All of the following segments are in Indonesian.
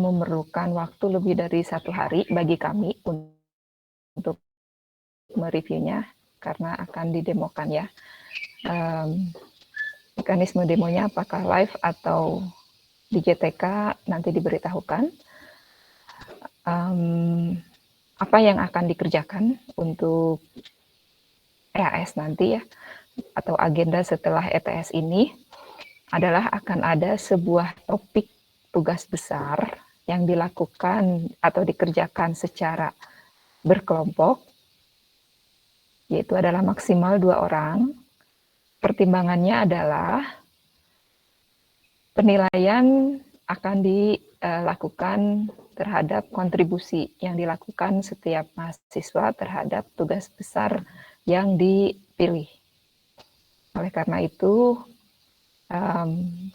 memerlukan waktu lebih dari 1 hari bagi kami untuk mereviewnya, karena akan didemokan ya. Mekanisme demonya apakah live atau di GTK nanti diberitahukan. Apa yang akan dikerjakan untuk EAS nanti ya, atau agenda setelah ETS ini adalah akan ada sebuah topik tugas besar yang dilakukan atau dikerjakan secara berkelompok, yaitu adalah maksimal 2 orang. Pertimbangannya adalah penilaian akan dilakukan terhadap kontribusi yang dilakukan setiap mahasiswa terhadap tugas besar yang dipilih. Oleh karena itu,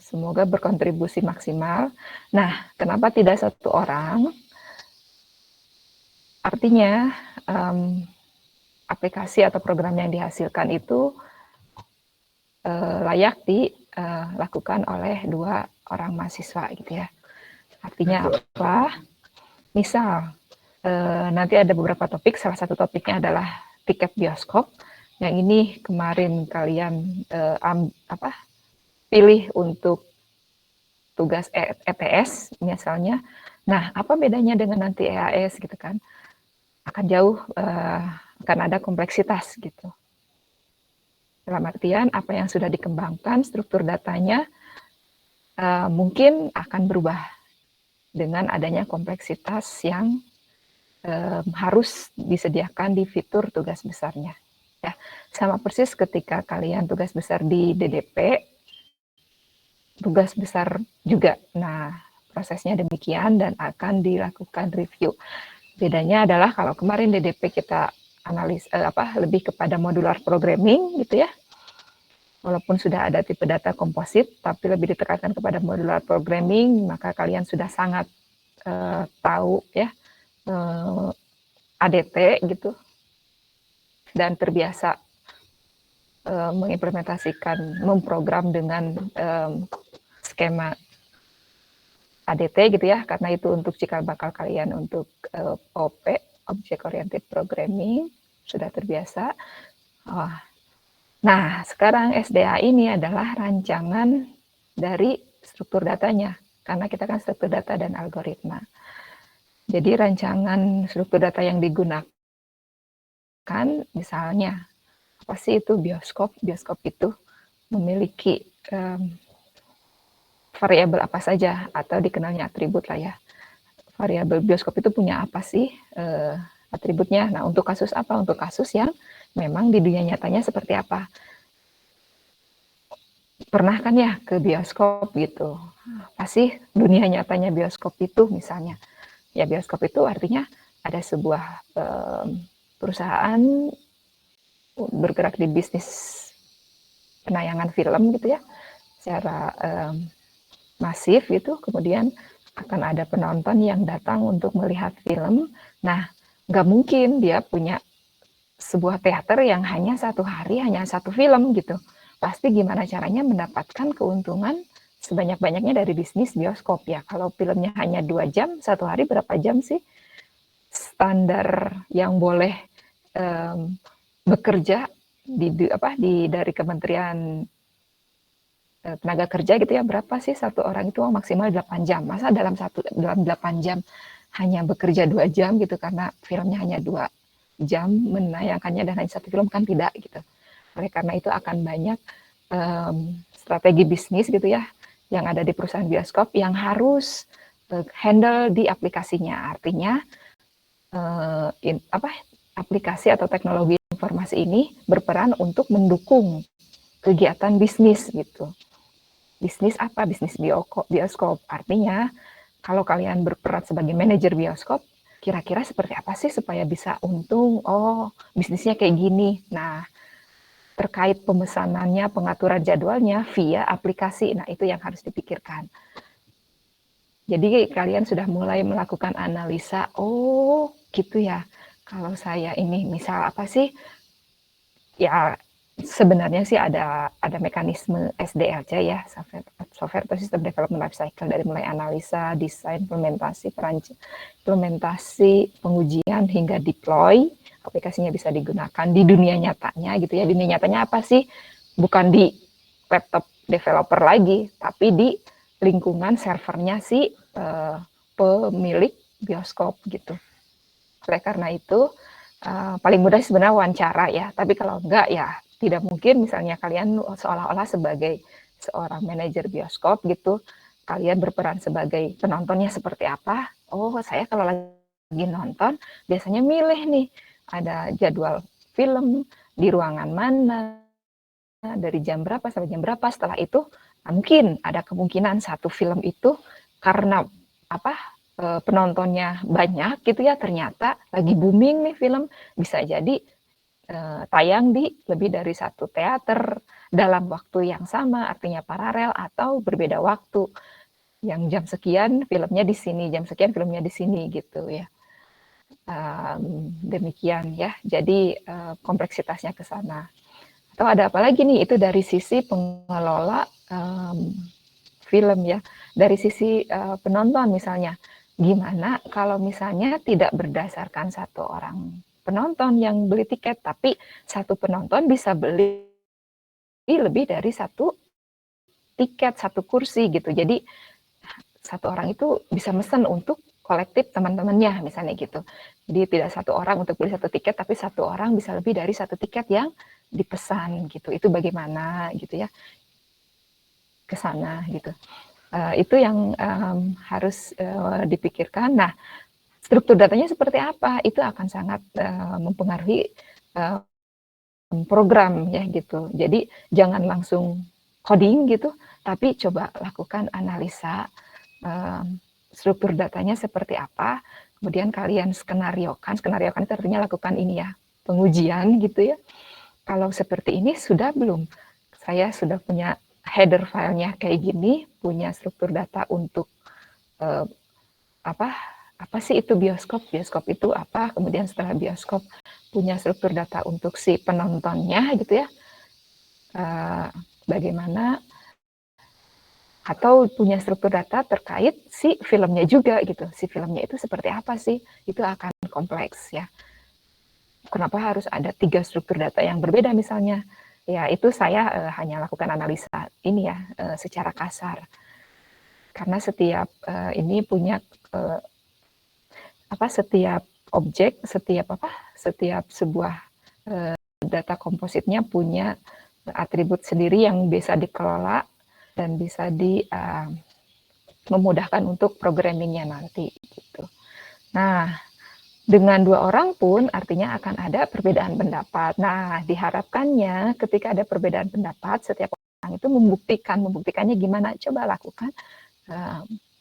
semoga berkontribusi maksimal. Nah, kenapa tidak 1 orang? Artinya, aplikasi atau program yang dihasilkan itu layak dilakukan oleh 2 orang mahasiswa gitu ya. Artinya apa? Misal, nanti ada beberapa topik, salah satu topiknya adalah tiket bioskop. Yang ini kemarin kalian pilih untuk tugas ETS misalnya. Nah, apa bedanya dengan nanti EAS gitu kan? Akan jauh, akan ada kompleksitas gitu. Dalam artian apa yang sudah dikembangkan, struktur datanya mungkin akan berubah dengan adanya kompleksitas yang harus disediakan di fitur tugas besarnya. Ya, sama persis ketika kalian tugas besar di DDP, tugas besar juga. Nah, prosesnya demikian dan akan dilakukan review. Bedanya adalah kalau kemarin DDP kita analis lebih kepada modular programming gitu ya. Walaupun sudah ada tipe data komposit, tapi lebih ditekankan kepada modular programming, maka kalian sudah sangat tahu ya ADT gitu dan terbiasa mengimplementasikan, memprogram dengan skema ADT gitu ya, karena itu untuk cikal bakal kalian untuk OP, Object Oriented Programming, sudah terbiasa. Nah, sekarang SDA ini adalah rancangan dari struktur datanya, karena kita kan struktur data dan algoritma. Jadi rancangan struktur data yang digunakan, misalnya, apa sih itu bioskop? Bioskop itu memiliki variabel apa saja, atau dikenalnya atribut lah ya. Variabel bioskop itu punya apa sih atributnya? Nah, untuk kasus apa? Untuk kasus yang memang di dunia nyatanya seperti apa? Pernah kan ya ke bioskop gitu? Apa sih dunia nyatanya bioskop itu misalnya? Ya, bioskop itu artinya ada sebuah perusahaan bergerak di bisnis penayangan film gitu ya, secara masif gitu, kemudian akan ada penonton yang datang untuk melihat film. Nah, nggak mungkin dia punya sebuah teater yang hanya 1 hari, hanya 1 film gitu. Pasti gimana caranya mendapatkan keuntungan sebanyak-banyaknya dari bisnis bioskop ya. Kalau filmnya hanya 2 jam, 1 hari berapa jam sih standar yang boleh bekerja dari Kementerian Tenaga Kerja gitu ya, berapa sih 1 orang itu maksimal 8 jam. Masa dalam 8 jam hanya bekerja 2 jam gitu karena filmnya hanya 2 jam menayangkannya dan hanya 1 film, kan tidak gitu. Oleh karena itu akan banyak strategi bisnis gitu ya yang ada di perusahaan bioskop yang harus handle di aplikasinya. Artinya aplikasi atau teknologi informasi ini berperan untuk mendukung kegiatan bisnis gitu. Bisnis apa? Bisnis bioskop. Artinya kalau kalian berperan sebagai manajer bioskop, kira-kira seperti apa sih supaya bisa untung? Oh, bisnisnya kayak gini. Nah, terkait pemesanannya, pengaturan jadwalnya via aplikasi. Nah, itu yang harus dipikirkan. Jadi kalian sudah mulai melakukan analisa, oh gitu ya, kalau saya ini misal apa sih, ya Sebenarnya sih ada mekanisme SDLC ya, software atau System Development Life Cycle, dari mulai analisa, desain, implementasi, pengujian hingga deploy. Aplikasinya bisa digunakan di dunia nyatanya gitu ya. Dunia nyatanya apa sih? Bukan di laptop developer lagi, tapi di lingkungan servernya si pemilik bioskop gitu. Oleh karena itu paling mudah sebenarnya wawancara ya, tapi kalau enggak ya tidak mungkin misalnya kalian seolah-olah sebagai seorang manajer bioskop gitu, kalian berperan sebagai penontonnya seperti apa. Oh, saya kalau lagi nonton biasanya milih nih, ada jadwal film di ruangan mana, dari jam berapa sampai jam berapa. Setelah itu mungkin ada kemungkinan satu film itu karena apa penontonnya banyak gitu ya, ternyata lagi booming nih film, bisa jadi tayang di lebih dari satu teater dalam waktu yang sama, artinya paralel atau berbeda waktu. Yang jam sekian filmnya di sini, jam sekian filmnya di sini gitu ya. Demikian ya. Jadi kompleksitasnya ke sana. Atau ada apa lagi nih? Itu dari sisi pengelola film ya. Dari sisi penonton misalnya, gimana kalau misalnya tidak berdasarkan satu orang penonton yang beli tiket, tapi satu penonton bisa beli lebih dari satu tiket, satu kursi gitu. Jadi satu orang itu bisa mesen untuk kolektif teman-temannya misalnya gitu. Jadi tidak satu orang untuk beli satu tiket, tapi satu orang bisa lebih dari satu tiket yang dipesan gitu. Itu bagaimana gitu ya ke sana gitu. Itu yang harus dipikirkan. Nah, struktur datanya seperti apa? Itu akan sangat mempengaruhi program ya gitu. Jadi jangan langsung coding gitu, tapi coba lakukan analisa struktur datanya seperti apa. Kemudian kalian skenariokan itu artinya lakukan ini ya, pengujian gitu ya. Kalau seperti ini sudah belum? Saya sudah punya header filenya kayak gini, punya struktur data untuk eh, apa apa sih itu bioskop, bioskop itu apa, kemudian setelah bioskop punya struktur data untuk si penontonnya gitu ya, bagaimana, atau punya struktur data terkait si filmnya juga gitu, si filmnya itu seperti apa sih, itu akan kompleks ya. Kenapa harus ada 3 struktur data yang berbeda misalnya, ya itu saya hanya lakukan analisa ini ya secara kasar, karena setiap ini punya setiap objek, setiap sebuah data kompositnya punya atribut sendiri yang bisa dikelola dan bisa memudahkan untuk programmingnya nanti gitu. Nah, dengan 2 orang pun artinya akan ada perbedaan pendapat. Nah, diharapkannya ketika ada perbedaan pendapat, setiap orang itu membuktikannya gimana? Coba lakukan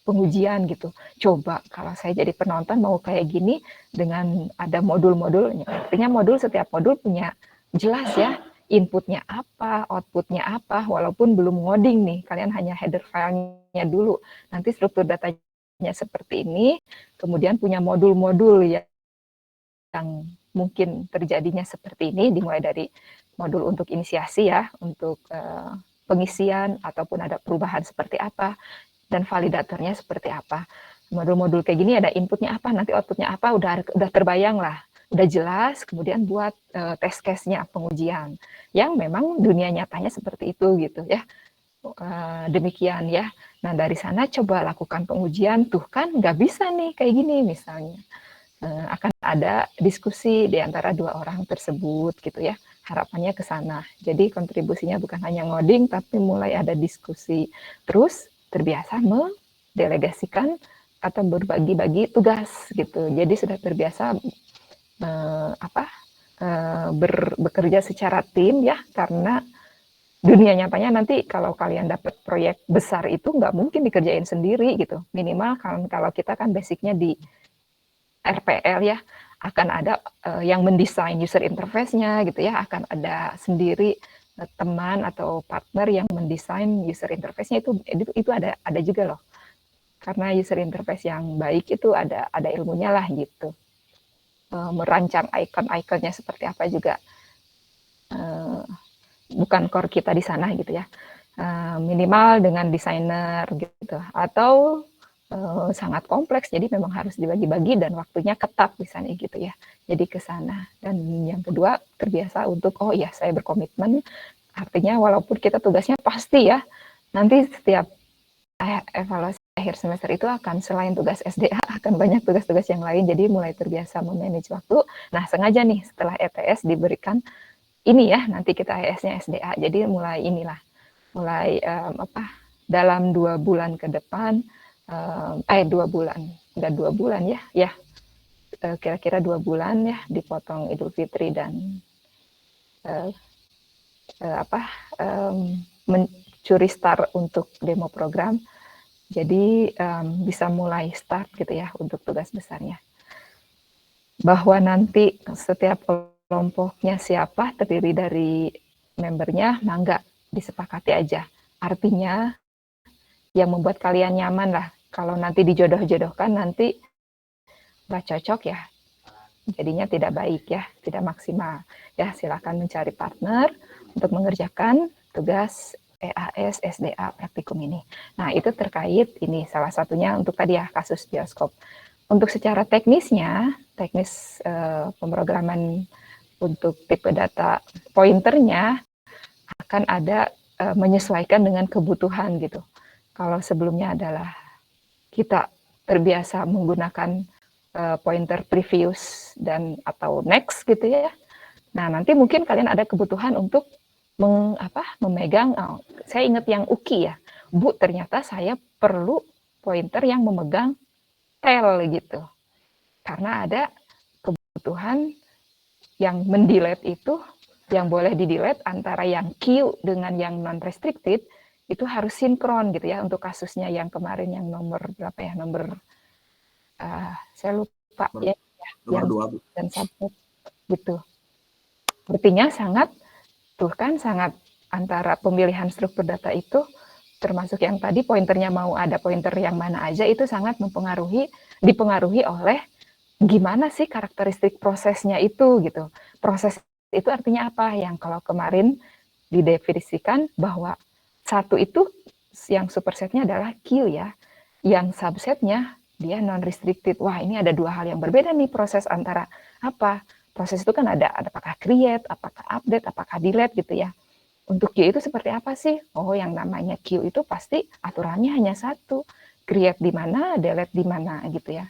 pengujian gitu. Coba kalau saya jadi penonton mau kayak gini dengan ada modul-modulnya. Artinya setiap modul punya jelas ya inputnya apa, outputnya apa, walaupun belum ngoding nih, kalian hanya header filenya dulu. Nanti struktur datanya seperti ini, kemudian punya modul-modul ya yang mungkin terjadinya seperti ini, dimulai dari modul untuk inisiasi ya, untuk pengisian ataupun ada perubahan seperti apa, dan validatornya seperti apa. Modul-modul kayak gini ada inputnya apa, nanti outputnya apa, udah terbayang lah, udah jelas. Kemudian buat test case-nya, pengujian yang memang dunia nyatanya seperti itu gitu ya. Demikian ya. Nah dari sana coba lakukan pengujian, tuh kan nggak bisa nih kayak gini misalnya. Akan ada diskusi di antara 2 orang tersebut gitu ya. Harapannya ke sana. Jadi kontribusinya bukan hanya ngoding, tapi mulai ada diskusi. Terus terbiasa mendelegasikan atau berbagi-bagi tugas gitu. Jadi sudah terbiasa bekerja secara tim ya, karena dunia nyatanya nanti kalau kalian dapat proyek besar itu nggak mungkin dikerjain sendiri gitu. Minimal kalau kita kan basicnya di RPL ya, akan ada yang mendesain user interface-nya gitu ya, akan ada sendiri teman atau partner yang mendesain user interface-nya, itu ada juga loh. Karena user interface yang baik itu ada ilmunya lah gitu. Merancang icon-iconnya seperti apa juga bukan core kita di sana gitu ya. Minimal dengan desainer gitu, atau sangat kompleks, jadi memang harus dibagi-bagi dan waktunya ketat misalnya gitu ya. Jadi ke sana. Dan yang kedua, terbiasa untuk, oh iya saya berkomitmen, artinya walaupun kita tugasnya pasti ya, nanti setiap evaluasi akhir semester itu akan selain tugas SDA, akan banyak tugas-tugas yang lain, jadi mulai terbiasa memanage waktu. Nah sengaja nih setelah ETS diberikan, ini ya nanti kita ES-nya SDA, jadi mulai inilah, mulai dalam 2 bulan ke depan, 2 bulan, enggak 2 bulan ya, kira-kira 2 bulan ya, dipotong Idul Fitri dan mencuri start untuk demo program, jadi bisa mulai start gitu ya untuk tugas besarnya. Bahwa nanti setiap kelompoknya siapa, terdiri dari membernya, mangga disepakati aja. Artinya yang membuat kalian nyaman lah. Kalau nanti dijodoh-jodohkan, nanti nggak cocok ya, jadinya tidak baik ya, tidak maksimal. Ya silakan mencari partner untuk mengerjakan tugas EAS SDA praktikum ini. Nah itu terkait ini salah satunya untuk tadi ya kasus bioskop. Untuk secara teknisnya, teknis pemrograman untuk tipe data pointernya akan ada menyesuaikan dengan kebutuhan gitu. Kalau sebelumnya adalah kita terbiasa menggunakan pointer previous dan atau next gitu ya. Nah nanti mungkin kalian ada kebutuhan untuk memegang. Saya ingat yang UKI ya, Bu ternyata saya perlu pointer yang memegang tel gitu, karena ada kebutuhan yang mendelete itu, yang boleh di delete antara yang Q dengan yang non restricted itu harus sinkron gitu ya. Untuk kasusnya yang kemarin yang nomor berapa ya, nomor saya lupa ya, yang dan subnet gitu. Artinya sangat sangat antara pemilihan struktur data itu, termasuk yang tadi pointernya mau ada pointer yang mana aja, itu sangat dipengaruhi oleh gimana sih karakteristik prosesnya itu gitu. Proses itu artinya apa? Yang kalau kemarin didefinisikan bahwa satu itu yang supersetnya adalah Q ya, yang subsetnya dia non restricted. Wah ini ada dua hal yang berbeda nih proses antara apa? Proses itu kan ada apakah create, apakah update, apakah delete gitu ya. Untuk Q itu seperti apa sih? Oh yang namanya Q itu pasti aturannya hanya satu, create di mana, delete di mana gitu ya.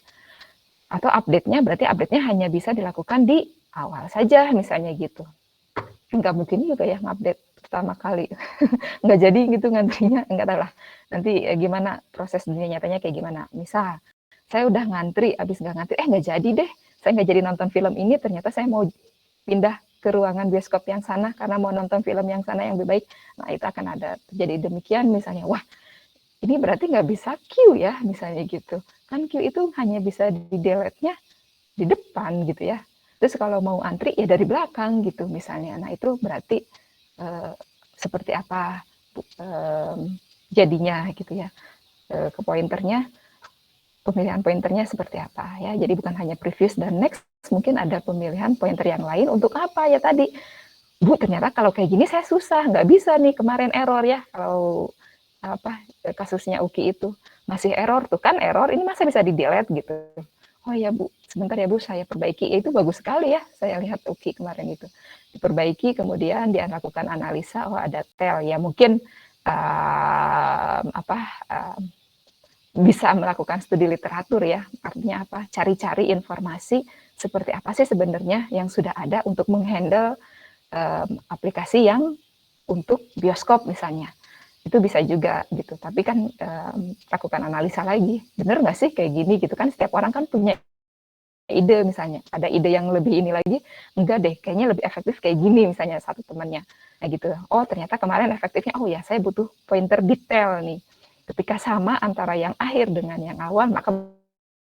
Atau update-nya berarti update-nya hanya bisa dilakukan di awal saja misalnya gitu. Nggak mungkin juga ya ngupdate pertama kali. Nggak jadi gitu ngantrinya, nggak tahu lah. Nanti gimana proses dunia nyatanya kayak gimana. Misal, saya udah ngantri, abis nggak ngantri, nggak jadi deh. Saya nggak jadi nonton film ini, ternyata saya mau pindah ke ruangan bioskop yang sana karena mau nonton film yang sana yang lebih baik. Nah itu akan ada terjadi demikian misalnya. Wah ini berarti nggak bisa Q ya misalnya gitu. Kan Q itu hanya bisa di delete-nya di depan gitu ya. Terus kalau mau antri ya dari belakang gitu misalnya. Nah itu berarti seperti apa jadinya gitu ya. Ke pointernya, pemilihan pointernya seperti apa ya. Jadi bukan hanya previous dan next, mungkin ada pemilihan pointer yang lain untuk apa ya tadi. Bu ternyata kalau kayak gini saya susah, nggak bisa nih kemarin error ya. Kalau kasusnya Uki itu masih error tuh kan error, ini masa bisa di delete gitu. Oh ya Bu, sebentar ya Bu, saya perbaiki. Ya, itu bagus sekali ya, saya lihat Uki kemarin itu. Diperbaiki, kemudian dia lakukan analisa, oh ada tel, ya mungkin bisa melakukan studi literatur ya, artinya apa? Cari-cari informasi seperti apa sih sebenarnya yang sudah ada untuk menghandle aplikasi yang untuk bioskop misalnya. Itu bisa juga gitu, tapi kan lakukan analisa lagi, bener nggak sih kayak gini gitu kan, setiap orang kan punya ide misalnya, ada ide yang lebih ini lagi, enggak deh, kayaknya lebih efektif kayak gini misalnya satu temannya, nah gitu, oh ternyata kemarin efektifnya, oh ya saya butuh pointer detail nih, ketika sama antara yang akhir dengan yang awal, maka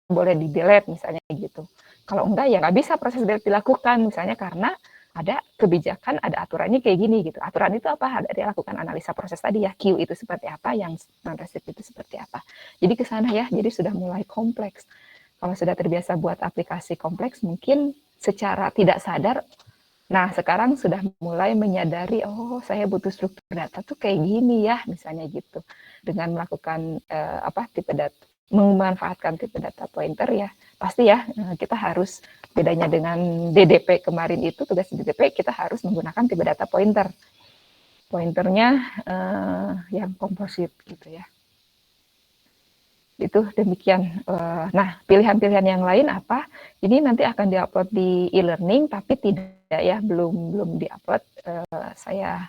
boleh di delete misalnya gitu, kalau enggak ya nggak bisa proses delete dilakukan misalnya karena ada kebijakan, ada aturannya kayak gini gitu. Aturan itu apa? Ada dia lakukan analisa proses tadi ya, Q itu seperti apa, yang non restricted itu seperti apa. Jadi ke sana ya, jadi sudah mulai kompleks. Kalau sudah terbiasa buat aplikasi kompleks, mungkin secara tidak sadar Nah, sekarang sudah mulai menyadari, oh saya butuh struktur data tuh kayak gini ya, misalnya gitu. Dengan melakukan tipe data, memanfaatkan tipe data pointer ya, pasti ya kita harus, bedanya dengan DDP kemarin itu, tugas DDP kita harus menggunakan tipe data pointer. Pointernya yang komposit gitu ya. Itu demikian. Nah, pilihan-pilihan yang lain apa? Ini nanti akan diupload di e-learning, tapi tidak ya, belum diupload. Saya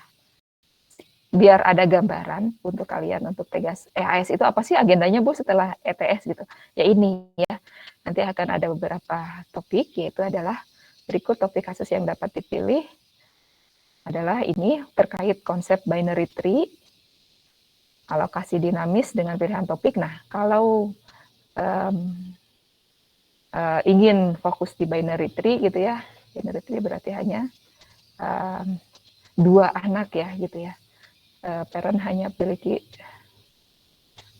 biar ada gambaran untuk kalian, untuk Tegas EAS itu apa sih agendanya Bu setelah ETS gitu. Ya ini ya, nanti akan ada beberapa topik, yaitu adalah berikut topik kasus yang dapat dipilih adalah ini terkait konsep binary tree, alokasi dinamis dengan pilihan topik. Nah, kalau ingin fokus di binary tree gitu ya, binary tree berarti hanya dua anak ya gitu ya, parent hanya memiliki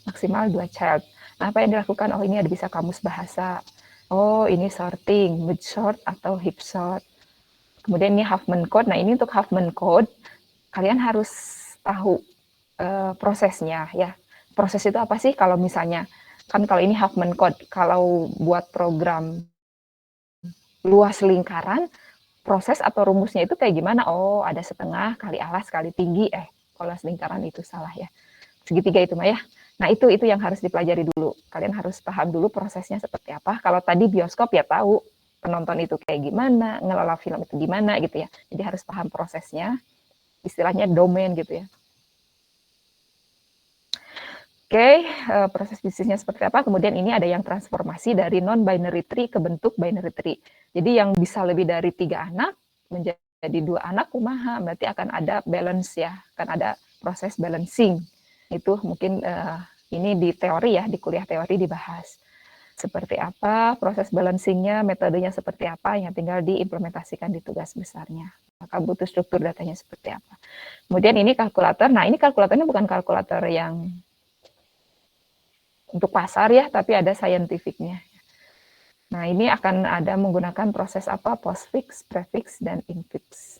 maksimal 2 child. Nah, apa yang dilakukan? Oh, ini ada bisa kamus bahasa. Oh, ini sorting, mid sort atau hip sort. Kemudian ini Huffman code. Nah, ini untuk Huffman code kalian harus tahu prosesnya ya. Proses itu apa sih? Kalau misalnya kan kalau ini Huffman code, kalau buat program luas lingkaran, proses atau rumusnya itu kayak gimana? Oh, ada setengah kali alas kali tinggi. Kalau lingkaran itu salah ya. Segitiga itu Maya. Nah, itu yang harus dipelajari dulu. Kalian harus paham dulu prosesnya seperti apa. Kalau tadi bioskop ya tahu penonton itu kayak gimana, ngelola film itu gimana gitu ya. Jadi harus paham prosesnya. Istilahnya domain gitu ya. Oke, proses bisnisnya seperti apa. Kemudian ini ada yang transformasi dari non-binary tree ke bentuk binary tree. Jadi yang bisa lebih dari 3 anak menjadi 2 anak kumaha, berarti akan ada balance ya, akan ada proses balancing. Itu mungkin ini di teori ya, di kuliah teori dibahas. Seperti apa proses balancingnya, metodenya seperti apa, yang tinggal diimplementasikan di tugas besarnya. Maka butuh struktur datanya seperti apa. Kemudian ini kalkulator. Nah, ini kalkulatornya bukan kalkulator yang untuk pasar ya, tapi ada scientificnya. Nah, ini akan ada menggunakan proses apa? Postfix, prefix, dan infix.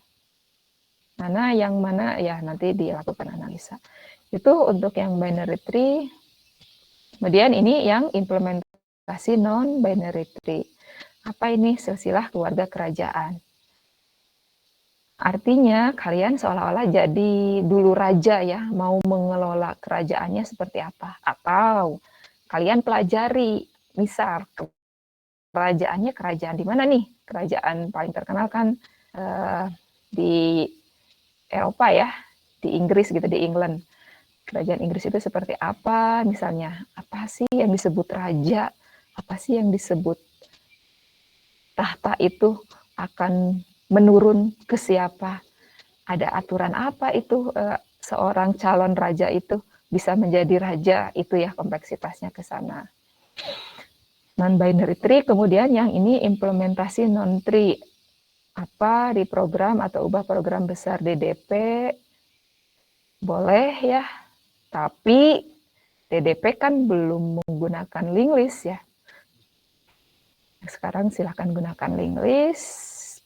Mana ya nanti dilakukan analisa. Itu untuk yang binary tree. Kemudian ini yang implementasi non-binary tree. Apa ini? Silsilah keluarga kerajaan. Artinya kalian seolah-olah jadi dulu raja ya, mau mengelola kerajaannya seperti apa. Atau kalian pelajari, misal kerajaannya kerajaan di mana nih? Kerajaan paling terkenal kan di Eropa ya, di Inggris gitu, di England. Kerajaan Inggris itu seperti apa? Misalnya, apa sih yang disebut raja? Apa sih yang disebut tahta itu akan menurun ke siapa? Ada aturan apa itu seorang calon raja itu bisa menjadi raja? Itu ya kompleksitasnya ke sana. Non-binary tree, kemudian yang ini implementasi non-tree. Apa di program atau ubah program besar DDP, boleh ya, tapi DDP kan belum menggunakan link list ya. Sekarang silahkan gunakan link list,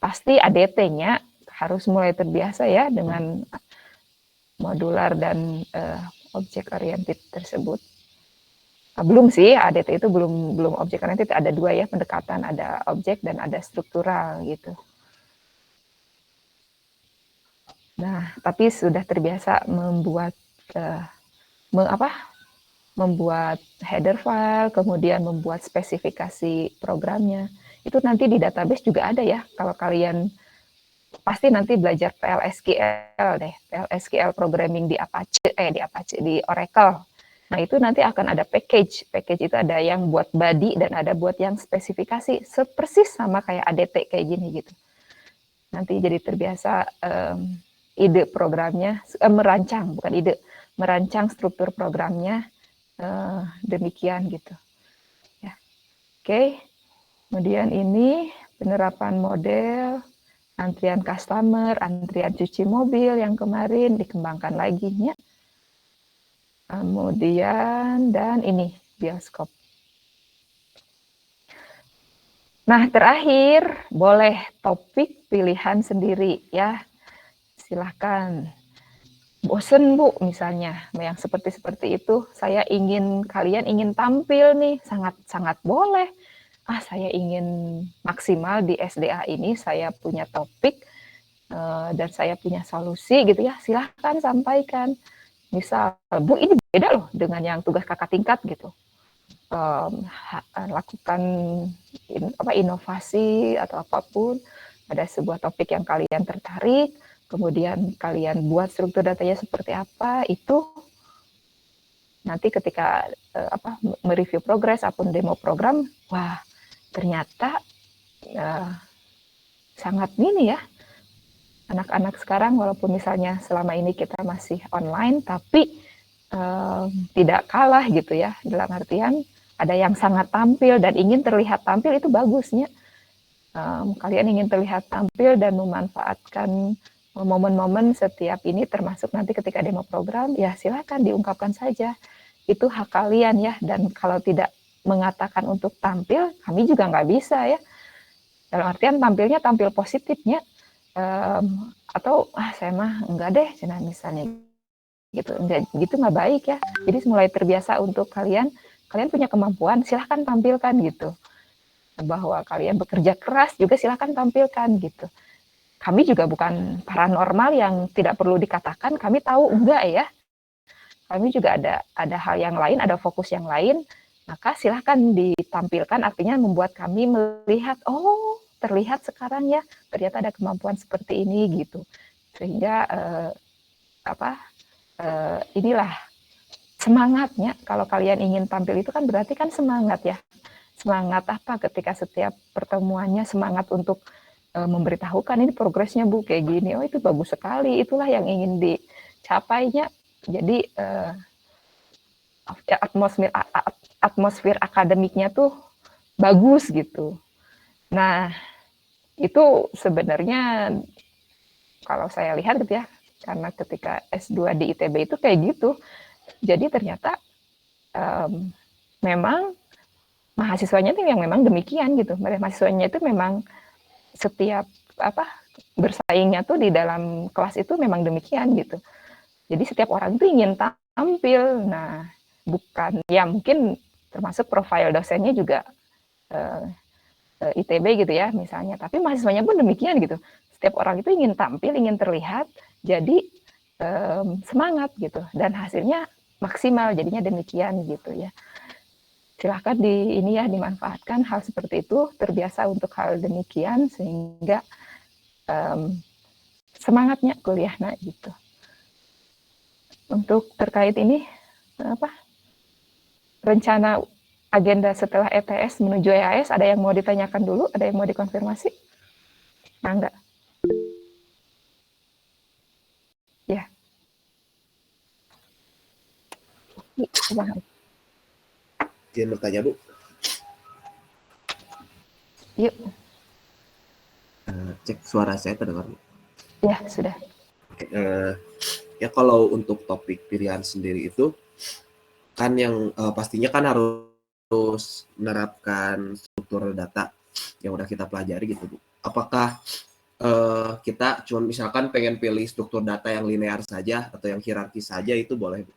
pasti ADT-nya harus mulai terbiasa ya dengan modular dan object oriented tersebut. Belum sih, ADT itu belum object oriented, ada 2 ya pendekatan, ada objek dan ada struktural gitu. Nah, tapi sudah terbiasa membuat membuat header file, kemudian membuat spesifikasi programnya. Itu nanti di database juga ada ya. Kalau kalian pasti nanti belajar PLSQL deh, PLSQL programming di Apache, di Oracle. Nah, itu nanti akan ada package. Package itu ada yang buat body dan ada buat yang spesifikasi. Persis sama kayak ADT kayak gini gitu. Nanti jadi terbiasa ide programnya, merancang, bukan ide, merancang struktur programnya demikian gitu. Ya. Oke. Kemudian ini penerapan model, antrian customer, antrian cuci mobil yang kemarin dikembangkan lagi ya. Kemudian dan ini bioskop. Nah, terakhir, boleh topik pilihan sendiri ya. Silahkan. Bosen Bu, misalnya, yang seperti itu, kalian ingin tampil nih, sangat boleh. Saya ingin maksimal di SDA ini, saya punya topik, dan saya punya solusi gitu ya, silahkan sampaikan. Misal, Bu ini beda loh dengan yang tugas kakak tingkat gitu. Lakukan inovasi atau apapun, ada sebuah topik yang kalian tertarik, kemudian kalian buat struktur datanya seperti apa, itu nanti ketika mereview progres ataupun demo program, wah ternyata sangat mini ya, anak-anak sekarang walaupun misalnya selama ini kita masih online, tapi tidak kalah gitu ya, dalam artian ada yang sangat tampil dan ingin terlihat tampil, itu bagusnya. Kalian ingin terlihat tampil dan memanfaatkan momen-momen setiap ini, termasuk nanti ketika demo program, ya silakan diungkapkan saja. Itu hak kalian ya, dan kalau tidak mengatakan untuk tampil, kami juga nggak bisa ya. Dalam artian tampilnya tampil positifnya, atau saya mah enggak deh, misalnya gitu, enggak gitu, nggak baik ya. Jadi mulai terbiasa untuk kalian punya kemampuan, silahkan tampilkan gitu. Bahwa kalian bekerja keras juga silahkan tampilkan gitu. Kami juga bukan paranormal yang tidak perlu dikatakan, kami tahu enggak ya. Kami juga ada hal yang lain, ada fokus yang lain, maka silahkan ditampilkan, artinya membuat kami melihat, oh terlihat sekarang ya, ternyata ada kemampuan seperti ini gitu. Sehingga inilah semangatnya, kalau kalian ingin tampil itu kan berarti kan semangat ya. Semangat apa ketika setiap pertemuannya, semangat untuk memberitahukan ini progresnya Bu kayak gini, oh itu bagus sekali, itulah yang ingin dicapainya. Jadi atmosfer akademiknya tuh bagus gitu. Nah, itu sebenarnya kalau saya lihat gitu ya, karena ketika S2 di ITB itu kayak gitu. Jadi ternyata memang mahasiswanya itu yang memang demikian gitu. Mahasiswanya itu memang setiap bersaingnya tuh di dalam kelas itu memang demikian gitu. Jadi setiap orang itu ingin tampil. Nah, bukan ya, mungkin termasuk profil dosennya juga ITB gitu ya misalnya, tapi mahasiswanya pun demikian gitu. Setiap orang itu ingin tampil, ingin terlihat, jadi semangat gitu, dan hasilnya maksimal, jadinya demikian gitu ya. Silahkan dimanfaatkan hal seperti itu, terbiasa untuk hal demikian sehingga semangatnya kuliah gitu. Untuk terkait ini rencana agenda setelah ETS menuju EAS, ada yang mau ditanyakan dulu, ada yang mau dikonfirmasi? Nah, enggak. Ya. Izin bertanya Bu. Yuk. Cek suara saya terdengar Bu. Ya, sudah. Oke, ya kalau untuk topik pilihan sendiri itu kan yang pastinya kan harus menerapkan struktur data yang udah kita pelajari gitu Bu. Apakah kita cuma misalkan pengen pilih struktur data yang linear saja atau yang hierarkis saja, itu boleh Bu?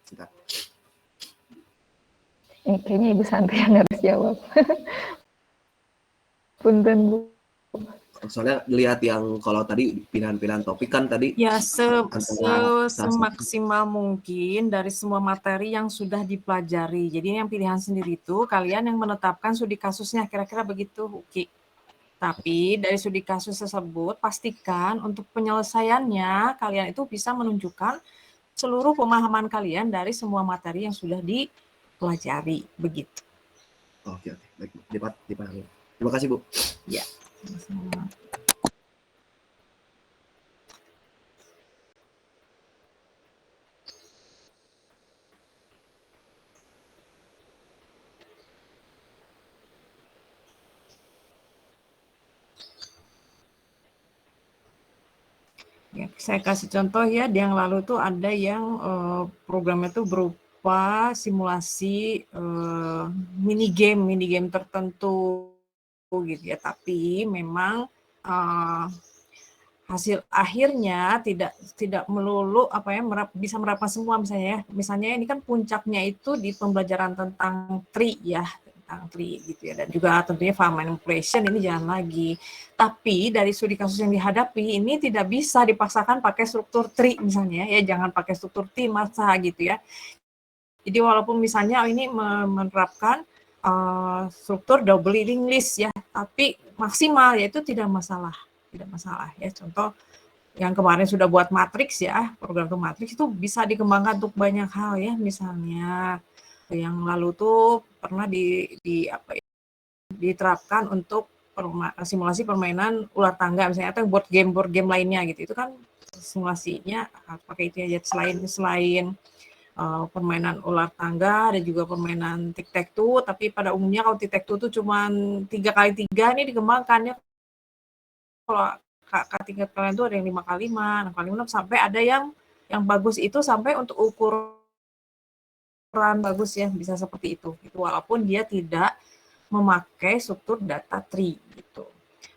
Kayaknya Ibu Santi yang harus jawab. Punten Bu. Soalnya lihat yang kalau tadi pilihan-pilihan topik kan tadi ya semaksimal mungkin dari semua materi yang sudah dipelajari. Jadi yang pilihan sendiri itu kalian yang menetapkan studi kasusnya, kira-kira begitu, Uki. Tapi dari studi kasus tersebut pastikan untuk penyelesaiannya kalian itu bisa menunjukkan seluruh pemahaman kalian dari semua materi yang sudah dipelajari, begitu. Oke, baik, dipahami. Terima kasih Bu. Ya. Ya, saya kasih contoh ya, di yang lalu tuh ada yang programnya tuh berupa simulasi mini game tertentu. gitu ya. Tapi memang hasil akhirnya tidak melulu bisa menerapkan semua misalnya ya. Misalnya ini kan puncaknya itu di pembelajaran tentang tree ya, tentang tree gitu ya, dan juga tentunya file manipulation ini jangan lagi. Tapi dari studi kasus yang dihadapi ini tidak bisa dipaksakan pakai struktur tree misalnya ya, jangan pakai struktur T masa gitu ya. Jadi walaupun misalnya ini menerapkan struktur double linked list ya, tapi maksimal yaitu tidak masalah ya. Contoh yang kemarin sudah buat matriks ya, program itu matriks itu bisa dikembangkan untuk banyak hal ya. Misalnya yang lalu tuh pernah diterapkan untuk simulasi permainan ular tangga misalnya, atau board game lainnya gitu. Itu kan simulasinya pakai itu aja, selain permainan ular tangga dan juga permainan tic-tac-toe, tapi pada umumnya kalau tic-tac-toe itu cuma 3x3 ini dikembangkan ya. Kalau tingkat kalian tuh ada yang 5x5, 6x6, sampai ada yang bagus itu sampai untuk ukuran bagus ya, bisa seperti itu. Walaupun dia tidak memakai struktur data tree gitu.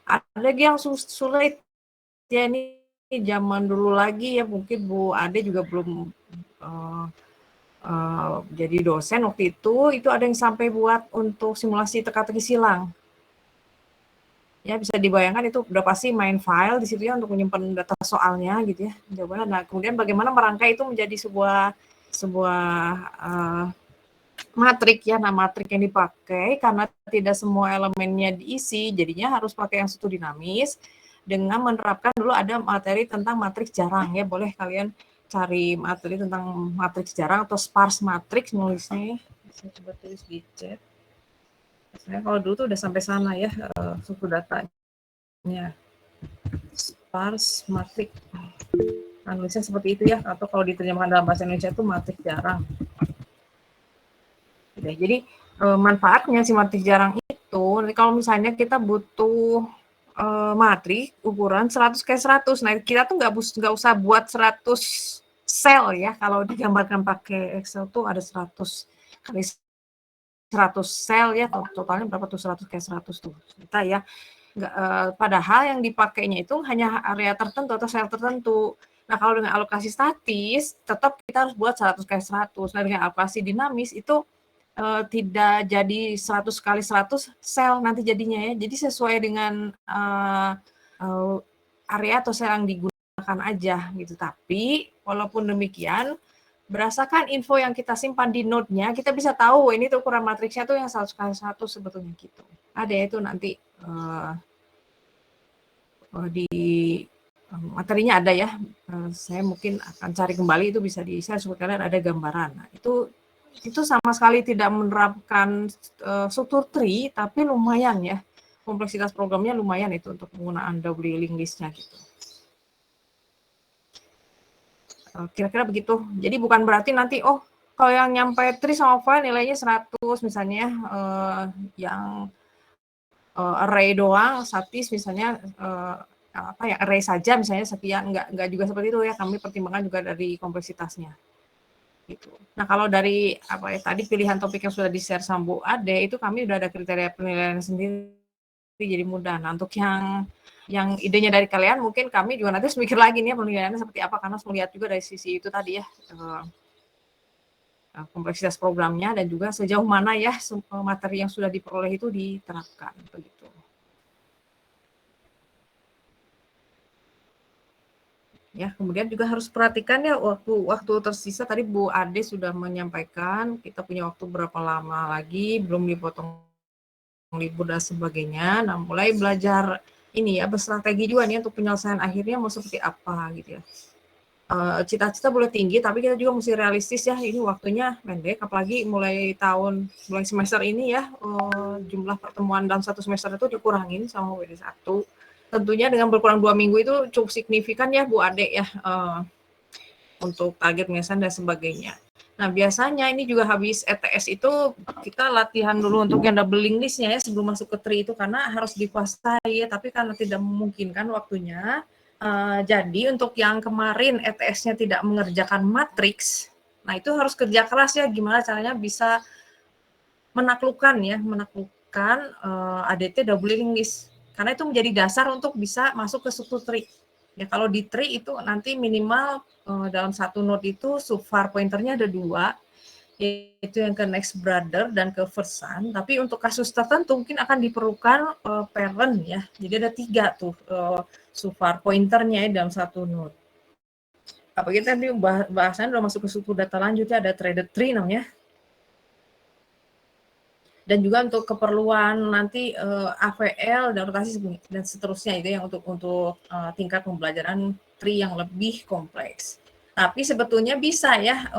Ada lagi yang sulit ya, ini zaman dulu lagi ya, mungkin Bu Ade juga belum jadi dosen waktu itu ada yang sampai buat untuk simulasi teka-teki silang. Ya bisa dibayangkan itu udah pasti main file di situ ya untuk menyimpan data soalnya gitu ya, jawabannya. Nah kemudian bagaimana merangkai itu menjadi sebuah matrik ya. Nah matrik yang dipakai karena tidak semua elemennya diisi, jadinya harus pakai yang struktur dinamis dengan menerapkan dulu ada materi tentang matriks jarang ya. Boleh kalian cari materi tentang matriks jarang atau sparse matrix nulisnya ya. Saya coba tulis di chat. Saya kalau dulu tuh udah sampai sana ya, struktur datanya. Sparse matrix. Nulisnya seperti itu ya, atau kalau diterjemahkan dalam bahasa Indonesia itu matriks jarang. Jadi manfaatnya si matriks jarang itu, kalau misalnya kita butuh matriks ukuran 100x100, nah kita tuh nggak usah buat 100 sel ya. Kalau digambarkan pakai Excel tuh ada 100 kali 100 sel ya, totalnya berapa tuh 100x100 tuh kita ya. Padahal yang dipakainya itu hanya area tertentu atau sel tertentu. Nah kalau dengan alokasi statis tetap kita harus buat 100x100. Nah dengan alokasi dinamis itu tidak jadi 100x100 sel nanti jadinya ya. Jadi sesuai dengan area atau sel yang digunakan aja gitu. Tapi walaupun demikian, berdasarkan info yang kita simpan di node-nya, kita bisa tahu ini tuh ukuran matriksnya tuh yang 100x100 sebetulnya gitu. Ada ya itu nanti di materinya ada ya. Saya mungkin akan cari kembali, itu bisa di-share supaya kalian ada gambaran. Nah, itu sama sekali tidak menerapkan struktur tree, tapi lumayan ya. Kompleksitas programnya lumayan itu untuk penggunaan double linked list-nya gitu. Kira-kira begitu. Jadi bukan berarti nanti kalau yang nyampe tree sama file nilainya 100 misalnya, yang array doang statis misalnya array saja misalnya sekian, enggak juga seperti itu ya. Kami pertimbangkan juga dari kompleksitasnya. Gitu. Nah, kalau dari tadi pilihan topik yang sudah di-share sama Bu Ade itu kami udah ada kriteria penilaian sendiri, jadi mudah. Nah, untuk yang idenya dari kalian, mungkin kami juga nanti harus mikir lagi nih penilaiannya seperti apa, karena harus melihat juga dari sisi itu tadi ya, kompleksitas programnya dan juga sejauh mana ya materi yang sudah diperoleh itu diterapkan begitu. Ya, kemudian juga harus perhatikan ya waktu tersisa. Tadi Bu Ade sudah menyampaikan kita punya waktu berapa lama lagi, belum dipotong libur dan sebagainya. Nah, mulai belajar ini ya, berstrategi juga nih untuk penyelesaian akhirnya mau seperti apa gitu ya. Cita-cita boleh tinggi, tapi kita juga mesti realistis ya. Ini waktunya pendek, apalagi mulai semester ini ya, jumlah pertemuan dalam satu semester itu dikurangin sama WD1. Tentunya dengan berkurang 2 minggu itu cukup signifikan ya Bu Ade ya, untuk target penyelesaian dan sebagainya. Nah biasanya ini juga habis ETS itu kita latihan dulu untuk yang double linked list-nya ya sebelum masuk ke tree itu, karena harus dikuasai ya, tapi karena tidak memungkinkan waktunya, jadi untuk yang kemarin ETS-nya tidak mengerjakan matriks, nah itu harus kerja keras ya, gimana caranya bisa menaklukkan menggunakan ADT doubling list karena itu menjadi dasar untuk bisa masuk ke struktur tree. Ya kalau di tree itu nanti minimal dalam satu node itu subvar pointernya ada 2, yaitu yang ke next brother dan ke first son. Tapi untuk kasus tertentu mungkin akan diperlukan parent ya. Jadi ada 3 tuh subvar pointernya ya dalam satu node. Apa kita nanti bahasannya udah masuk ke struktur data lanjutnya ada threaded tree namanya. Dan juga untuk keperluan nanti AVL dan rotasi dan seterusnya itu yang untuk tingkat pembelajaran tree yang lebih kompleks. Tapi sebetulnya bisa ya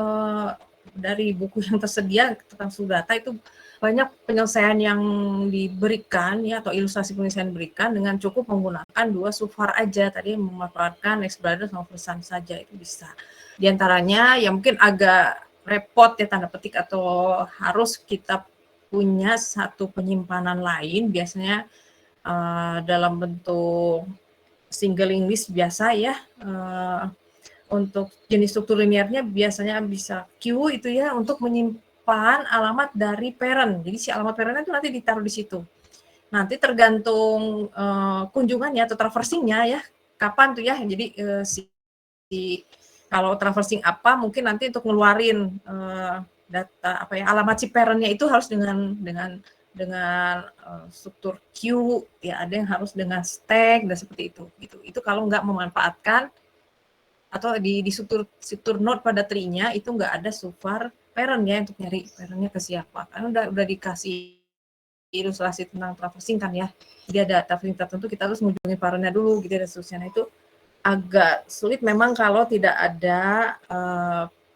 dari buku yang tersedia tentang struktur data itu banyak penyelesaian yang diberikan ya atau ilustrasi penyelesaian diberikan dengan cukup menggunakan 2 subvar aja tadi memanfaatkan next brother sama first son saja itu bisa. Di antaranya yang mungkin agak repot ya tanda petik atau harus kita punya satu penyimpanan lain biasanya dalam bentuk single list biasa ya untuk jenis struktur linearnya biasanya bisa Q itu ya untuk menyimpan alamat dari parent. Jadi si alamat parentnya itu nanti ditaruh di situ. Nanti tergantung kunjungannya atau traversingnya ya kapan tuh ya. Jadi kalau traversing apa mungkin nanti untuk ngeluarin data apa ya alamat si parentnya itu harus dengan struktur Q ya ada yang harus dengan stack dan seperti itu gitu. Itu kalau nggak memanfaatkan atau di struktur node pada tree-nya itu nggak ada subvar parent ya untuk nyari parentnya ke siapa karena udah dikasih ilustrasi tentang traversing kan ya. Jadi ada traversing tertentu kita harus mengunjungi parentnya dulu gitu dan seterusnya. Nah, itu agak sulit memang kalau tidak ada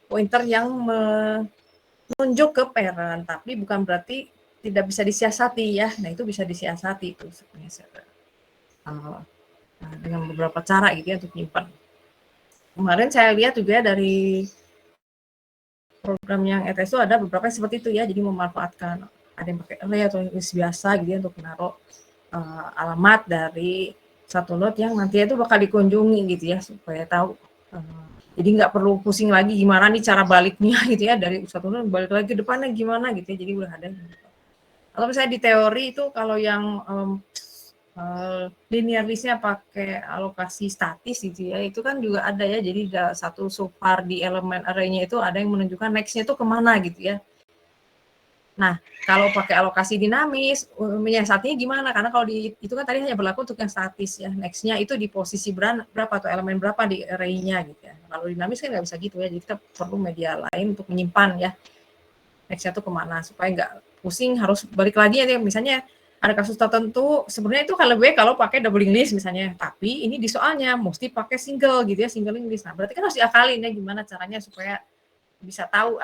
pointer yang menunjuk ke parent, tapi bukan berarti tidak bisa disiasati ya. Nah itu bisa disiasati itu sebenarnya dengan beberapa cara gitu ya untuk nyimpan. Kemarin saya lihat juga dari program yang ETS itu ada beberapa yang seperti itu ya, jadi memanfaatkan ada yang pakai array atau list biasa gitu ya untuk menaruh alamat dari satu node yang nanti itu bakal dikunjungi gitu ya supaya tahu. Jadi nggak perlu pusing lagi gimana nih cara baliknya gitu ya dari satu node balik lagi ke depannya gimana gitu ya. Jadi udah ada. Kalau misalnya di teori itu kalau yang linear listnya pakai alokasi statis gitu ya, itu kan juga ada ya. Jadi satu subvar di elemen array-nya itu ada yang menunjukkan next-nya itu kemana gitu ya. Nah, kalau pakai alokasi dinamis, menyiasatinya gimana? Karena kalau itu kan tadi hanya berlaku untuk yang statis ya. Next-nya itu di posisi berapa atau elemen berapa di array-nya gitu ya. Kalau dinamis kan nggak bisa gitu ya. Jadi kita perlu media lain untuk menyimpan ya. Next-nya itu kemana supaya nggak pusing harus balik lagi ya. Misalnya ada kasus tertentu, sebenarnya itu kalau lebih baik kalau pakai doubling list misalnya. Tapi ini di soalnya mesti pakai single gitu ya, single list. Nah, berarti kan harus diakalin ya gimana caranya supaya bisa tahu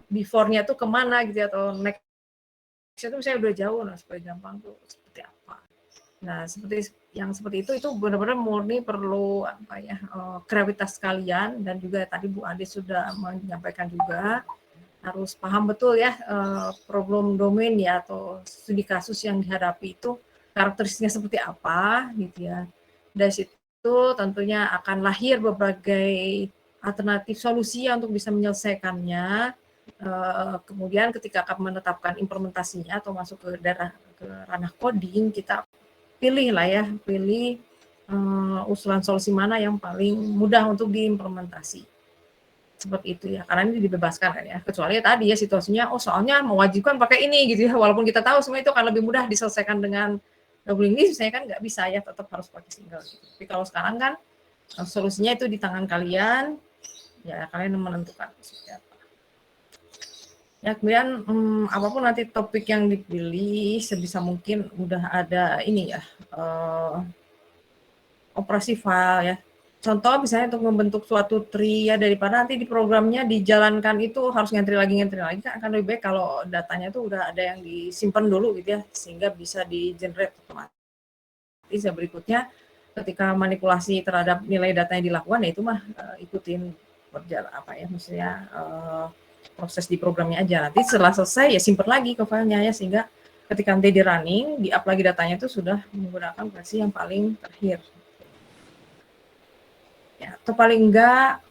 before-nya tuh kemana gitu ya, atau next-nya tuh misalnya udah jauh, nah supaya gampang tuh seperti apa. Nah, seperti itu benar-benar murni perlu apa ya kreativitas kalian dan juga tadi Bu Ade sudah menyampaikan juga harus paham betul ya problem domain ya atau studi kasus yang dihadapi itu karakteristiknya seperti apa gitu ya. Dari situ tentunya akan lahir berbagai alternatif solusi untuk bisa menyelesaikannya. Kemudian ketika akan menetapkan implementasinya atau masuk ke ranah coding, kita pilih usulan solusi mana yang paling mudah untuk diimplementasi. Seperti itu ya, karena ini dibebaskan kan ya, kecuali tadi ya situasinya, soalnya mewajibkan pakai ini gitu ya, walaupun kita tahu semua itu akan lebih mudah diselesaikan dengan doubling list, misalnya kan nggak bisa ya, tetap harus pakai single gitu. Tapi kalau sekarang kan solusinya itu di tangan kalian, ya kalian menentukan seperti apa. Ya kemudian apapun nanti topik yang dipilih, sebisa mungkin udah ada ini ya, operasi file ya. Contoh misalnya untuk membentuk suatu tree ya, daripada nanti di programnya dijalankan itu harus ngentri lagi kan akan lebih baik kalau datanya itu udah ada yang disimpan dulu gitu ya, sehingga bisa di-generate otomatis. Ya berikutnya ketika manipulasi terhadap nilai data yang dilakukan ya itu mah ikutin berjalan apa ya maksudnya proses di programnya aja. Nanti setelah selesai ya simpan lagi ke filenya ya, sehingga ketika nanti di running, di-up lagi datanya itu sudah menggunakan versi yang paling terakhir. Ya, atau paling enggak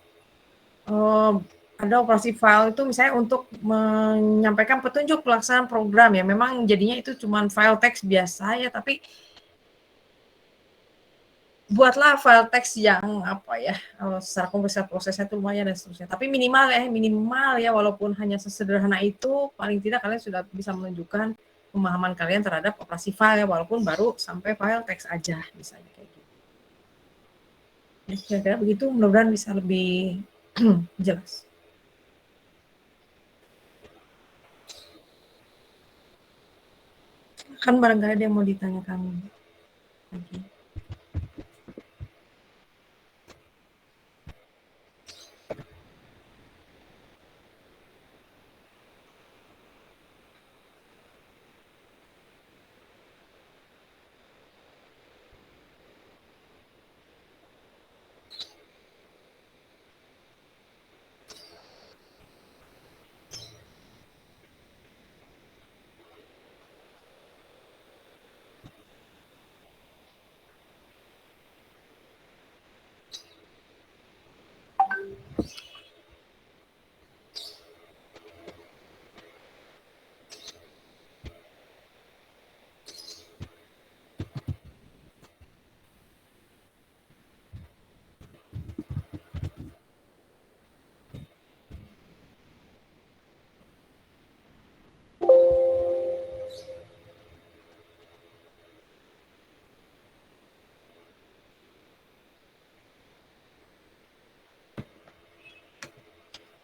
ada operasi file itu misalnya untuk menyampaikan petunjuk pelaksanaan program ya, memang jadinya itu cuma file teks biasa ya, tapi buatlah file teks yang apa ya, secara kompleks prosesnya itu lumayan dan seterusnya. Tapi minimal ya, walaupun hanya sesederhana itu, paling tidak kalian sudah bisa menunjukkan pemahaman kalian terhadap operasi file ya, walaupun baru sampai file teks aja, misalnya kayak gitu. Ya, kira-kira begitu, mudah-mudahan bisa lebih jelas. Kan barangkali ada yang mau ditanyakan lagi.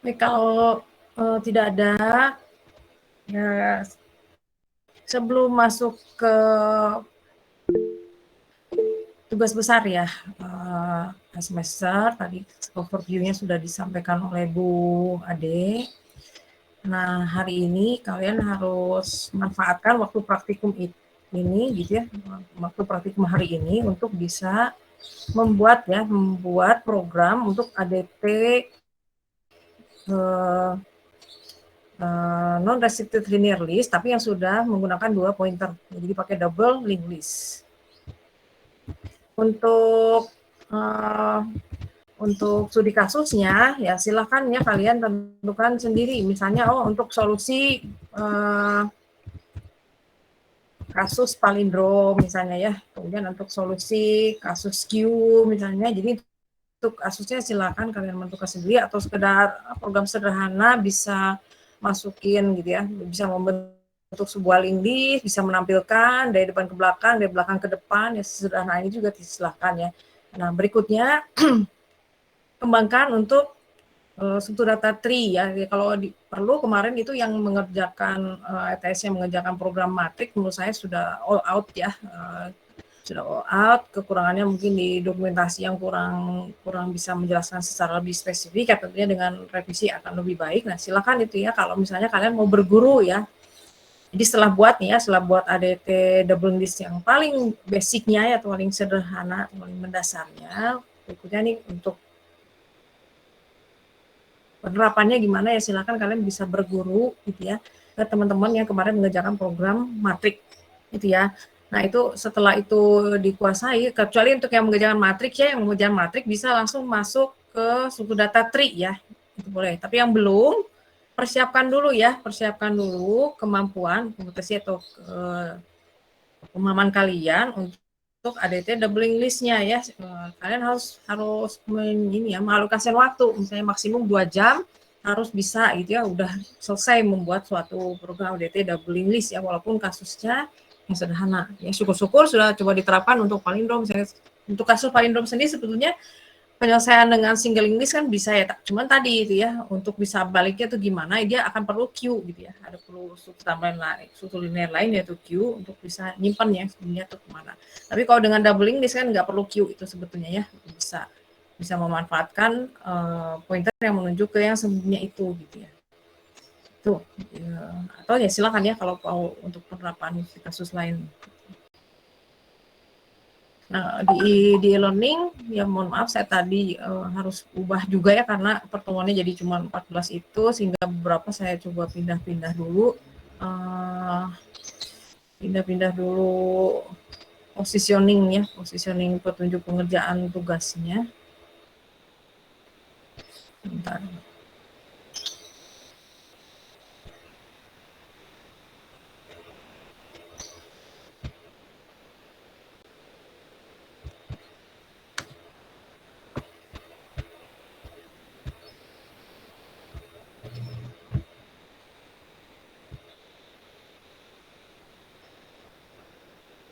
Baik, kalau tidak ada, ya sebelum masuk ke tugas besar ya, semester, tadi overview-nya sudah disampaikan oleh Bu Ade. Nah, hari ini kalian harus manfaatkan waktu praktikum ini gitu ya, waktu praktikum hari ini untuk bisa membuat program untuk ADT non-restricted linear list, tapi yang sudah menggunakan 2 pointer, jadi pakai double linked list. Untuk studi kasusnya, ya silakan ya kalian tentukan sendiri. Misalnya, untuk solusi kasus palindrom misalnya ya, kemudian untuk solusi kasus Q misalnya, jadi untuk kasusnya silakan kalian menentukan sendiri, atau sekedar program sederhana bisa masukin gitu ya, bisa membentuk sebuah link list, bisa menampilkan dari depan ke belakang, dari belakang ke depan, ya sederhana ini juga silakan ya. Nah, berikutnya kembangkan untuk struktur data tree ya. Kalau perlu, kemarin itu yang mengerjakan ETS yang mengerjakan program matrik, menurut saya sudah all out ya, sudah all out. Kekurangannya mungkin di dokumentasi yang kurang bisa menjelaskan secara lebih spesifik, ya tentunya dengan revisi akan lebih baik. Nah, silakan itu ya, kalau misalnya kalian mau berguru ya. Jadi setelah buat ADT double list yang paling basicnya ya, atau paling sederhana, paling mendasarnya, berikutnya nih untuk penerapannya gimana ya, silakan kalian bisa berguru gitu ya ke teman-teman yang kemarin mengerjakan program matrik gitu ya. Nah, itu setelah itu dikuasai, kecuali untuk yang mengerjakan matrik ya, yang mengerjakan matrik bisa langsung masuk ke struktur data tree ya, itu boleh. Tapi yang belum, persiapkan dulu kemampuan kompetensi atau pemahaman kalian untuk ADT doubling list-nya ya. Kalian harus mengalokasikan waktu, misalnya maksimum 2 jam harus bisa gitu ya, udah selesai membuat suatu program ADT doubling list ya, walaupun kasusnya yang sederhana. Ya, syukur-syukur sudah coba diterapkan untuk palindrom. Misalnya untuk kasus palindrom sendiri sebetulnya penyelesaian dengan single list kan bisa ya, cuman tadi itu ya, untuk bisa baliknya itu gimana, dia akan perlu queue gitu ya, ada perlu struktur linear lain yaitu queue untuk bisa nyimpan ya sebelumnya tuh kemana. Tapi kalau dengan doubling list kan nggak perlu queue itu sebetulnya ya, bisa memanfaatkan pointer yang menuju ke yang sebelumnya itu gitu ya. Tuh ya, atau ya silakan ya kalau mau untuk penerapan di kasus lain. Nah, di e-learning, ya mohon maaf saya tadi harus ubah juga ya, karena pertemuannya jadi cuma 14 itu, sehingga beberapa saya coba pindah-pindah dulu. Positioning petunjuk pengerjaan tugasnya. Bentar.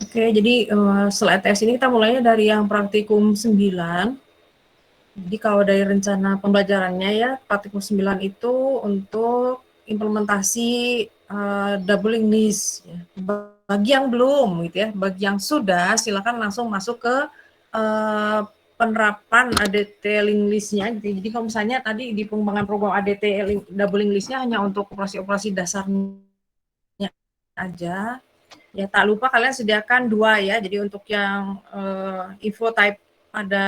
Oke, jadi slide tes ini kita mulainya dari yang praktikum 9. Jadi kalau dari rencana pembelajarannya ya, praktikum 9 itu untuk implementasi doubling list. Ya. Bagi yang belum gitu ya, bagi yang sudah silakan langsung masuk ke penerapan ADT link list-nya. Jadi kalau misalnya tadi di pengembangan program ADT doubling list-nya hanya untuk operasi-operasi dasarnya aja. Ya tak lupa kalian sediakan 2 ya. Jadi untuk yang info type ada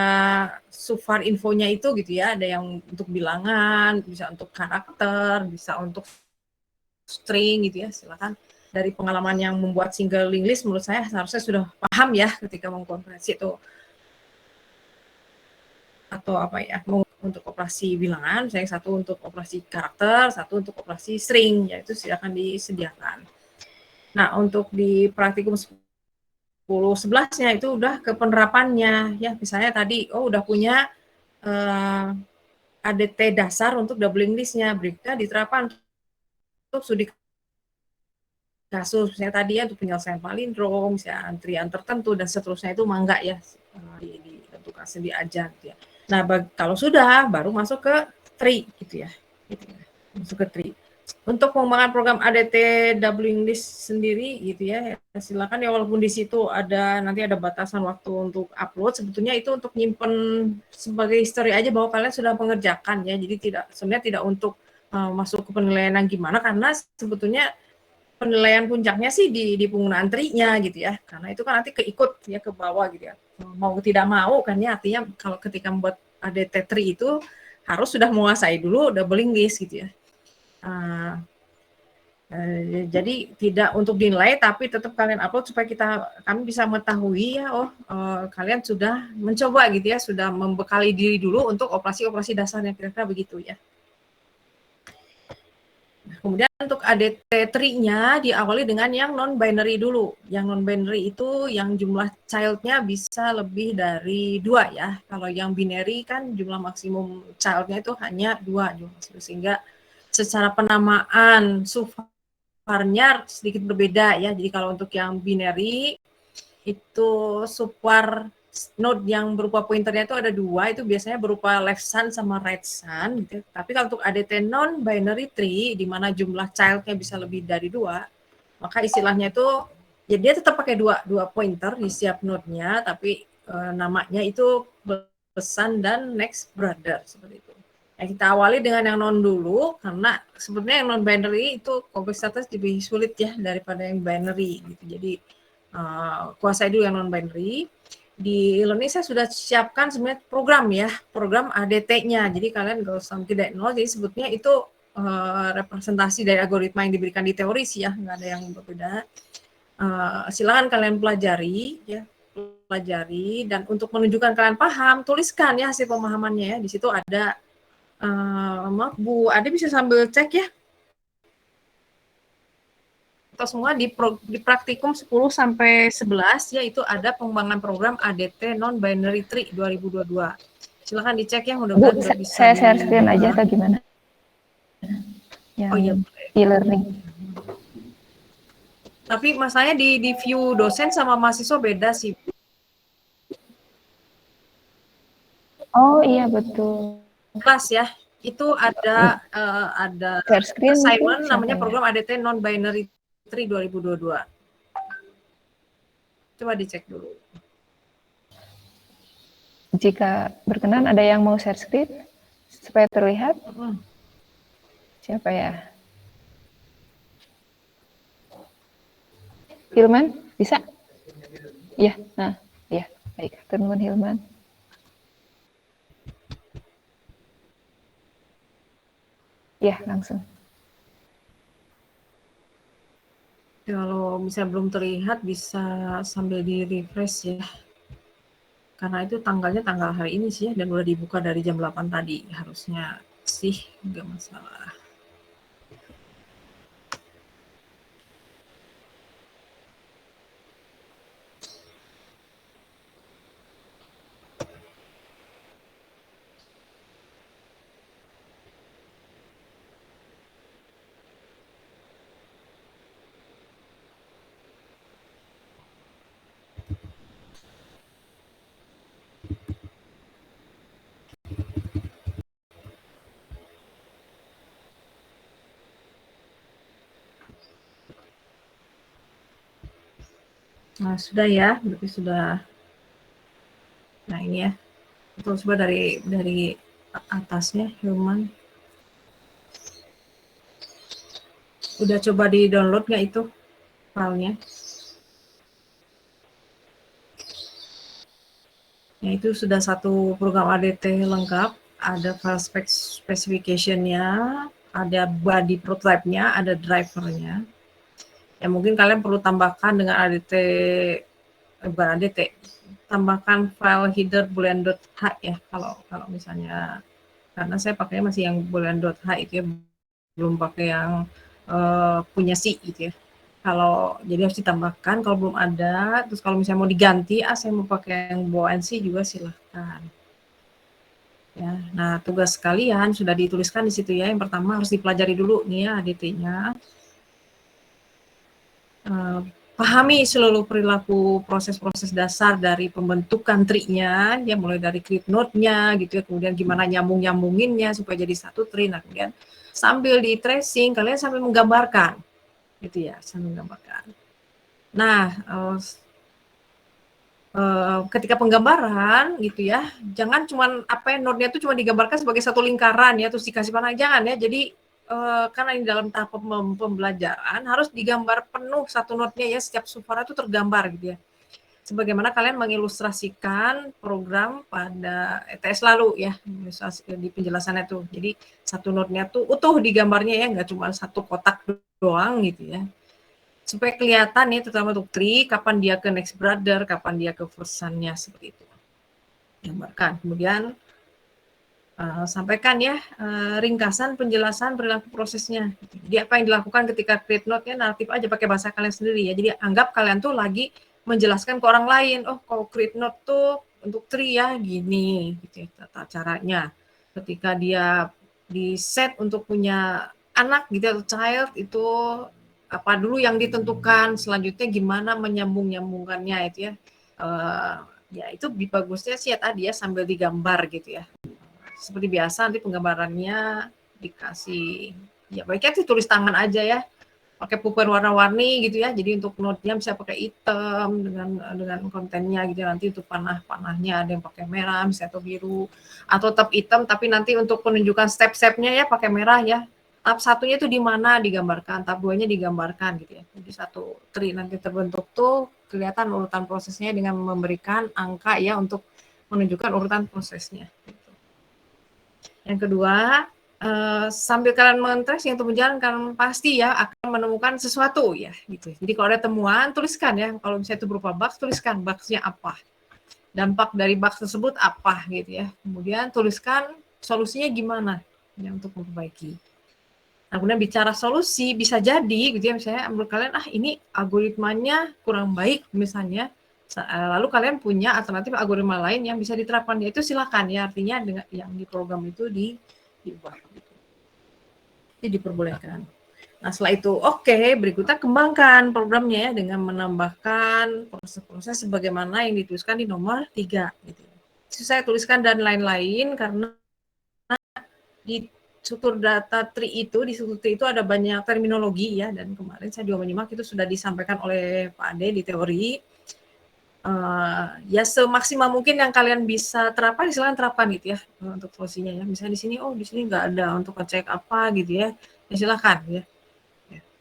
subvar infonya itu gitu ya, ada yang untuk bilangan, bisa untuk karakter, bisa untuk string gitu ya. Silakan. Dari pengalaman yang membuat single link list, menurut saya seharusnya sudah paham ya ketika mengkonversi itu atau apa ya, untuk operasi bilangan, saya satu untuk operasi karakter, satu untuk operasi string, yaitu silakan disediakan. Nah, untuk di praktikum 10-11-nya itu udah ke penerapannya ya, misalnya tadi udah punya ADT dasar untuk doubling list-nya, berikutnya diterapkan untuk studi kasus, misalnya tadi ya untuk penyelesaian palindrom, misalnya antrian tertentu dan seterusnya itu mangga ya ditentukan sendiri aja gitu ya. Nah, kalau sudah baru masuk ke tree gitu ya. Masuk ke tree. Untuk pengembangan program ADT doubling list sendiri gitu ya, silakan ya, walaupun di situ nanti ada batasan waktu untuk upload, sebetulnya itu untuk nyimpen sebagai history aja bahwa kalian sudah mengerjakan ya. Jadi sebenarnya tidak untuk masuk ke penilaian yang gimana, karena sebetulnya penilaian puncaknya sih di penggunaan tri-nya gitu ya, karena itu kan nanti keikut ya ke bawah gitu ya, mau tidak mau kan ya, artinya kalau ketika membuat ADT tri itu harus sudah menguasai dulu doubling list gitu ya. Jadi tidak untuk dinilai, tapi tetap kalian upload supaya kami bisa mengetahui ya, kalian sudah mencoba gitu ya, sudah membekali diri dulu untuk operasi-operasi dasarnya, kira-kira begitu ya. Kemudian untuk ADT tree-nya diawali dengan yang non-binary dulu. Yang non-binary itu yang jumlah child-nya bisa lebih dari 2 ya. Kalau yang binary kan jumlah maksimum child-nya itu hanya 2. Sehingga secara penamaan subvar-nya sedikit berbeda ya. Jadi kalau untuk yang binary itu subvar node yang berupa pointernya itu ada 2, itu biasanya berupa left sun sama right sun gitu. Tapi kalau untuk ADT non-binary tree di mana jumlah child-nya bisa lebih dari 2, maka istilahnya itu ya dia tetap pakai dua pointer di setiap node-nya, tapi namanya itu sun dan next brother seperti itu. Ya, kita awali dengan yang non dulu, karena sebenarnya yang non-binary itu kompleksitas lebih sulit ya daripada yang binary gitu. Jadi kuasai dulu yang non-binary. Di e-learning saya sudah siapkan sebenarnya program ADT-nya. Jadi kalian nggak usah mungkin dari nol, jadi sebetulnya itu representasi dari algoritma yang diberikan di teori sih ya, nggak ada yang berbeda. Silakan kalian pelajari ya, dan untuk menunjukkan kalian paham, tuliskan ya hasil pemahamannya ya. Di situ ada maaf Bu Ade bisa sambil cek ya. Kita semua di praktikum 10 sampai 11 yaitu ada pengembangan program ADT non-binary tree 2022. Silakan dicek ya, mudah-mudahan Bu, udah bisa saya share screen aja atau gimana? Yang iya, e-learning. Tapi masalahnya di view dosen sama mahasiswa beda sih. Oh iya betul. Kelas ya, itu ada Share screen assignment siapa namanya ya? program ADT non-binary tree 2022. Coba dicek dulu. Jika berkenan ada yang mau share screen supaya terlihat. Siapa ya? Hilman, bisa? Iya, nah, iya, baik. Teman Hilman. Iya, langsung. Kalau misalnya belum terlihat bisa sambil di refresh ya. Karena itu tanggalnya tanggal hari ini sih ya, dan udah dibuka dari jam 8 tadi. Harusnya sih nggak masalah. Nah, sudah ya, berarti sudah. Nah, ini ya. Itu coba dari atasnya Human. Udah coba di-download nggak itu filenya? Ya, itu sudah satu program ADT lengkap, ada file specification-nya, ada body prototype-nya, ada driver-nya. Ya mungkin kalian perlu tambahkan dengan ADT, bukan ADT, tambahkan file header boolean.h ya, kalau misalnya, karena saya pakainya masih yang boolean.h itu ya, belum pakai yang punya C gitu ya. Kalau jadi harus ditambahkan, kalau belum ada, terus kalau misalnya mau diganti, saya mau pakai yang bawaan C juga silahkan. Ya, nah tugas kalian sudah dituliskan di situ ya. Yang pertama harus dipelajari dulu nih ya ADT-nya. Pahami seluruh perilaku proses-proses dasar dari pembentukan tree-nya, ya mulai dari create node-nya gitu ya, kemudian gimana nyambung-nyambunginnya supaya jadi satu tree. Nah, kemudian sambil di tracing, kalian sambil menggambarkan gitu ya, sambil menggambarkan. Nah, ketika penggambaran gitu ya, jangan cuman node-nya itu cuma digambarkan sebagai satu lingkaran ya, terus dikasih panah, jangan ya. Jadi karena ini dalam tahap pembelajaran harus digambar penuh satu node-nya ya, setiap subvara itu tergambar gitu ya. Sebagaimana kalian mengilustrasikan program pada ETS lalu ya, di penjelasannya tuh. Jadi satu node-nya tuh utuh digambarnya ya, nggak cuma satu kotak doang gitu ya. Supaya kelihatan nih, terutama untuk tree, kapan dia ke next brother, kapan dia ke first son-nya, seperti itu. Gambarkan. Kemudian sampaikan ya ringkasan penjelasan perilaku prosesnya. Jadi apa yang dilakukan ketika create node-nya natif aja pakai bahasa kalian sendiri ya. Jadi anggap kalian tuh lagi menjelaskan ke orang lain. Oh, kalau create node tuh untuk tree ya gini gitu ya, tata caranya. Ketika dia di set untuk punya anak gitu atau child, itu apa dulu yang ditentukan, selanjutnya gimana menyambung-nyambungkannya itu ya. Ya itu bagusnya sih ya tadi ya sambil digambar gitu ya. Seperti biasa nanti penggambarannya dikasih, ya baiknya sih tulis tangan aja ya, pakai pulpen warna-warni gitu ya. Jadi untuk note-nya bisa pakai hitam dengan kontennya gitu. Nanti untuk panahnya ada yang pakai merah misalnya atau biru, atau tetap hitam tapi nanti untuk penunjukan step-stepnya ya pakai merah ya. Tahap satunya itu di mana digambarkan, tahap 2-nya digambarkan gitu ya. Jadi satu tree nanti terbentuk tuh kelihatan urutan prosesnya dengan memberikan angka ya untuk menunjukkan urutan prosesnya. Yang kedua, sambil kalian men-tracing untuk menjalankan pasti ya akan menemukan sesuatu ya gitu. Jadi kalau ada temuan tuliskan ya, kalau misalnya itu berupa bugs tuliskan bugs-nya apa, dampak dari bugs tersebut apa gitu ya. Kemudian tuliskan solusinya gimana ya untuk memperbaiki. Nah, kemudian bicara solusi bisa jadi gitu ya, misalnya menurut kalian ini algoritmanya kurang baik misalnya, lalu kalian punya alternatif algoritma lain yang bisa diterapkan, ya itu silakan ya, artinya dengan yang di program itu diubah gitu. Jadi diperbolehkan. Nah setelah itu berikutnya kembangkan programnya ya dengan menambahkan proses-proses sebagaimana yang dituliskan di nomor 3 gitu. Itu saya tuliskan dan lain-lain karena di struktur data tree itu, di struktur tree itu ada banyak terminologi ya, dan kemarin saya juga menyimak itu sudah disampaikan oleh Pak Ade di teori. Ya semaksimal mungkin yang kalian bisa terapkan, silakan terapkan gitu ya untuk solusinya ya. Misalnya di sini, di sini nggak ada untuk ngecek apa gitu ya, ya silakan ya.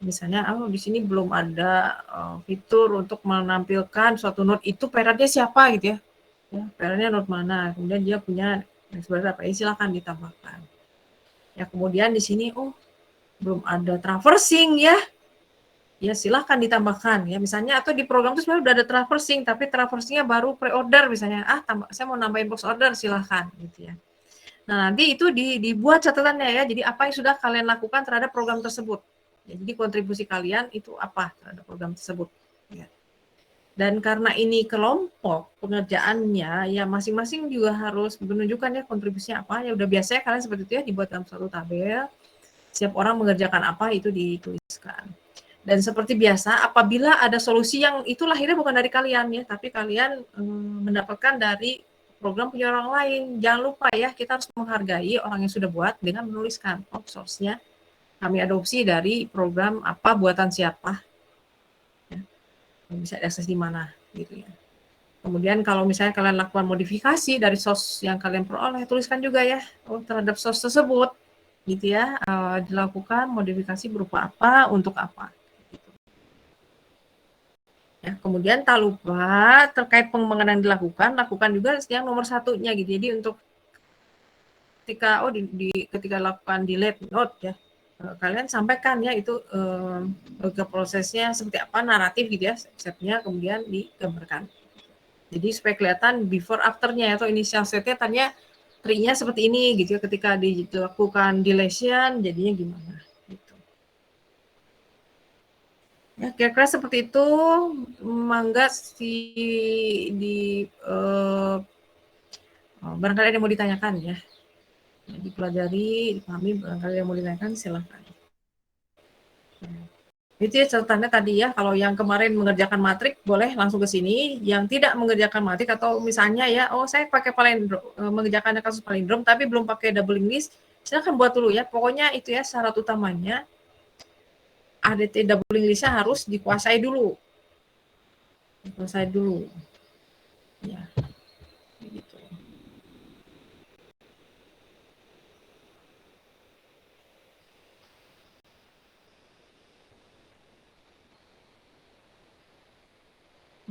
Misalnya, di sini belum ada fitur untuk menampilkan suatu node itu parentnya siapa gitu ya. Parentnya node mana, kemudian dia punya seperti apa, ya silakan ditambahkan. Ya kemudian di sini belum ada traversing ya. Ya silahkan ditambahkan ya, misalnya atau di program itu sebenarnya udah ada traversing tapi traversingnya baru pre-order misalnya, saya mau nambahin box order, silahkan gitu ya. Nah nanti itu dibuat catatannya ya, jadi apa yang sudah kalian lakukan terhadap program tersebut ya, jadi kontribusi kalian itu apa terhadap program tersebut ya. Dan karena ini kelompok pengerjaannya ya, masing-masing juga harus menunjukkan ya kontribusinya apa ya, udah biasanya kalian seperti itu ya, dibuat dalam satu tabel, setiap orang mengerjakan apa itu dituliskan. Dan seperti biasa, apabila ada solusi yang itu lahirnya bukan dari kalian ya, tapi kalian mendapatkan dari program punya orang lain, jangan lupa ya, kita harus menghargai orang yang sudah buat dengan menuliskan source-nya kami adopsi dari program apa, buatan siapa. Ya. bisa diakses di mana gitu ya. Kemudian kalau misalnya kalian lakukan modifikasi dari source yang kalian peroleh, tuliskan juga ya, terhadap source tersebut gitu ya, dilakukan modifikasi berupa apa, untuk apa. Ya, kemudian tak lupa terkait pengembangan yang dilakukan, lakukan juga yang nomor satunya gitu. Jadi untuk ketika ketika lakukan delete note ya, kalian sampaikan ya itu ke prosesnya seperti apa, naratif gitu ya, step-nya kemudian digambarkan. Jadi supaya kelihatan before after-nya atau initial state-nya tanya tree-nya seperti ini gitu ya, ketika dilakukan deletion jadinya gimana gitu. Ya, kira-kira seperti itu. Mangga barangkali ada yang mau ditanyakan ya. Dipelajari, dipahami, barangkali yang mau ditanyakan silahkan. Itu ya catatannya tadi ya, kalau yang kemarin mengerjakan matrik boleh langsung ke sini, yang tidak mengerjakan matrik atau misalnya ya, saya pakai palindrom, mengerjakan kasus palindrom tapi belum pakai doubling list, silahkan buat dulu ya. Pokoknya itu ya syarat utamanya, ADT doubling listnya harus dikuasai dulu. Ya, gitu.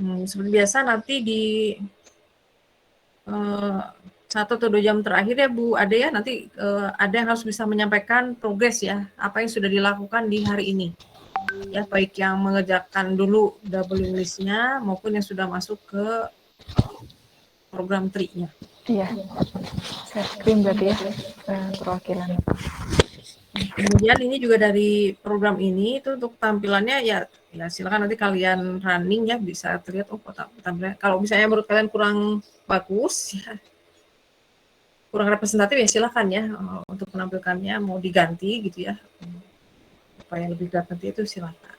Seperti biasa nanti di 1 atau 2 jam terakhir ya Bu Ade ya, nanti ada yang harus bisa menyampaikan progres ya, apa yang sudah dilakukan di hari ini. Ya, baik yang mengerjakan dulu doubling list-nya maupun yang sudah masuk ke program tree-nya. Iya, share screen berarti ya, perwakilan. Kemudian ini juga dari program ini itu untuk tampilannya ya silakan nanti kalian running ya, bisa terlihat tampilan. Kalau misalnya menurut kalian kurang bagus ya, kurang representatif ya silakan ya, untuk menampilkannya mau diganti gitu ya, supaya lebih kelihatan itu silakan.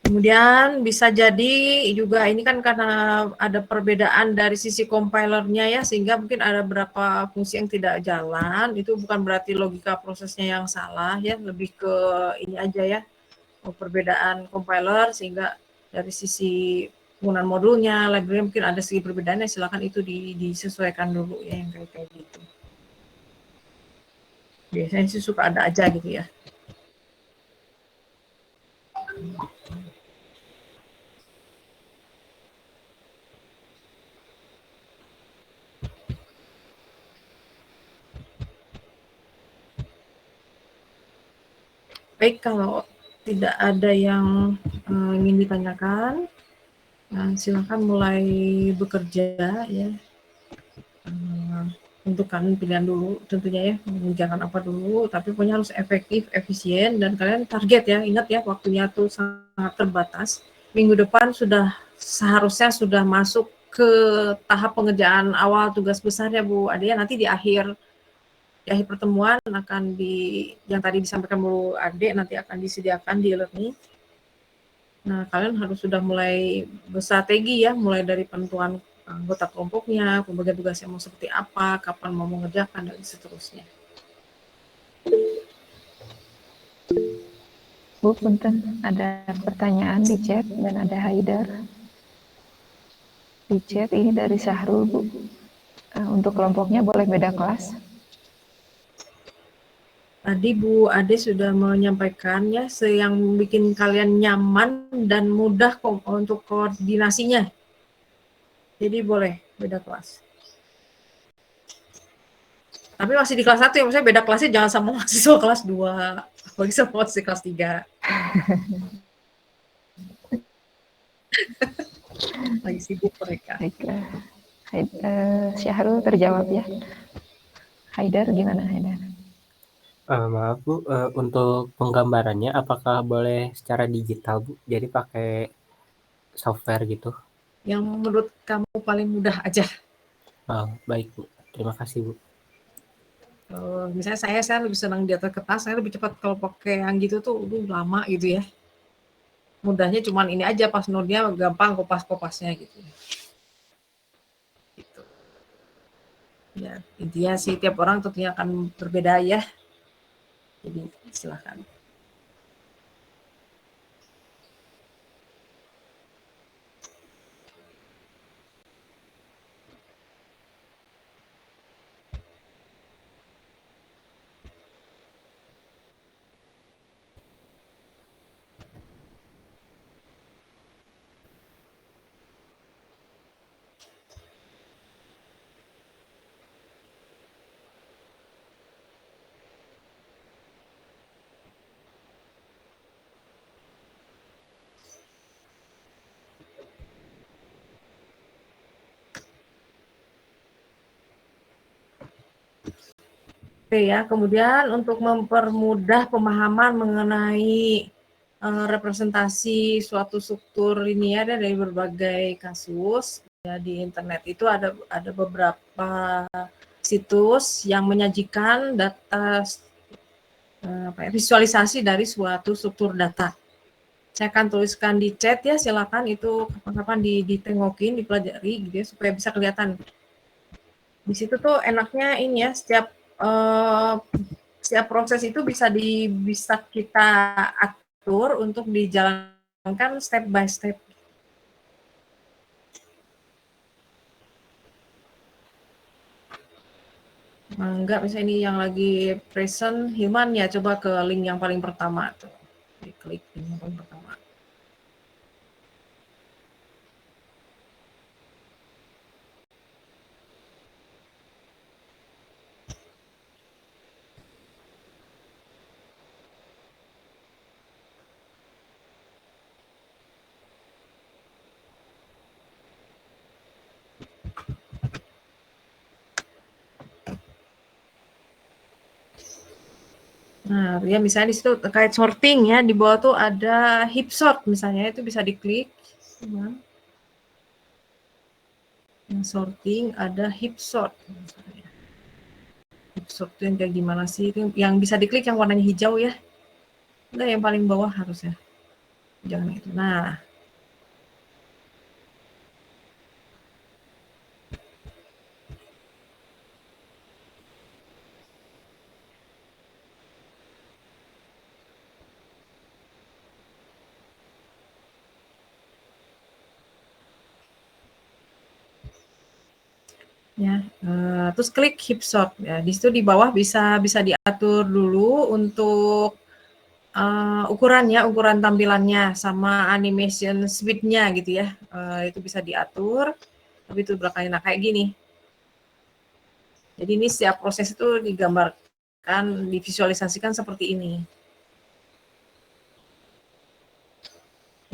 Kemudian bisa jadi juga ini kan karena ada perbedaan dari sisi compilernya ya, sehingga mungkin ada beberapa fungsi yang tidak jalan. Itu bukan berarti logika prosesnya yang salah ya, lebih ke ini aja ya, perbedaan compiler, sehingga dari sisi penggunaan modulnya, library mungkin ada segi perbedaannya, silakan itu disesuaikan dulu ya, yang kayak gitu. Biasanya sih suka ada aja gitu ya. Baik, kalau tidak ada yang ingin ditanyakan, silakan mulai bekerja ya. Tentukan pilihan dulu tentunya ya, mengerjakan apa dulu, tapi pokoknya harus efektif, efisien, dan kalian target ya, ingat ya waktunya tuh sangat terbatas. Minggu depan seharusnya sudah masuk ke tahap pengerjaan awal tugas besar ya Bu Ade, nanti di akhir pertemuan akan yang tadi disampaikan Bu Ade nanti akan disediakan di e-learning. Nah, kalian harus sudah mulai berstrategi ya, mulai dari penentuan anggota kelompoknya, pembagian tugasnya mau seperti apa, kapan mau mengerjakan, dan seterusnya. Bu, punten, ada pertanyaan di chat dan ada Haidar. Di chat ini dari Syahrul, Bu. Untuk kelompoknya boleh beda kelas? Tadi Bu Ade sudah menyampaikan ya, yang bikin kalian nyaman dan mudah untuk koordinasinya. Jadi boleh beda kelas. Tapi masih di kelas 1 ya, maksudnya beda kelasnya jangan sama mahasiswa kelas 2, apalagi sama mahasiswa kelas 3. Lagi sibuk mereka. Baiklah. Syahrul terjawab ya. Haidar gimana Haidar? Maaf Bu, untuk penggambarannya apakah boleh secara digital Bu? Jadi pakai software gitu? Yang menurut kamu paling mudah aja. Baik Bu, terima kasih Bu. Misalnya saya lebih senang di atas kertas, saya lebih cepat kalau pakai yang gitu tuh lama gitu ya. Mudahnya cuman ini aja, pas node-nya gampang kopas-kopasnya gitu. Gitu. Ya, intinya sih tiap orang tentunya akan berbeda ya. Jadi silakan. Oke ya, kemudian untuk mempermudah pemahaman mengenai representasi suatu struktur linear dari berbagai kasus ya, di internet itu ada beberapa situs yang menyajikan data visualisasi dari suatu struktur data. Saya akan tuliskan di chat ya, silakan itu kapan-kapan ditengokin, dipelajari gitu ya, supaya bisa kelihatan. Di situ tuh enaknya ini ya, setiap proses itu bisa kita atur untuk dijalankan step by step. Enggak, misalnya ini yang lagi present Hilman ya, coba ke link yang paling pertama tuh. Diklik link yang paling pertama. Nah, ya misalnya di situ terkait sorting ya, di bawah tuh ada heap sort misalnya, itu bisa diklik. Yang sorting ada heap sort misalnya. Heap sort itu yang kayak gimana sih? Itu yang bisa diklik yang warnanya hijau ya. Enggak, yang paling bawah harusnya. Jangan itu. Nah, ya, terus klik heap sort ya. Di situ di bawah bisa diatur dulu untuk ukurannya, ukuran tampilannya sama animation speed-nya gitu ya. Itu bisa diatur. Tapi itu belakangnya kayak gini. Jadi ini setiap proses itu digambarkan, divisualisasikan seperti ini.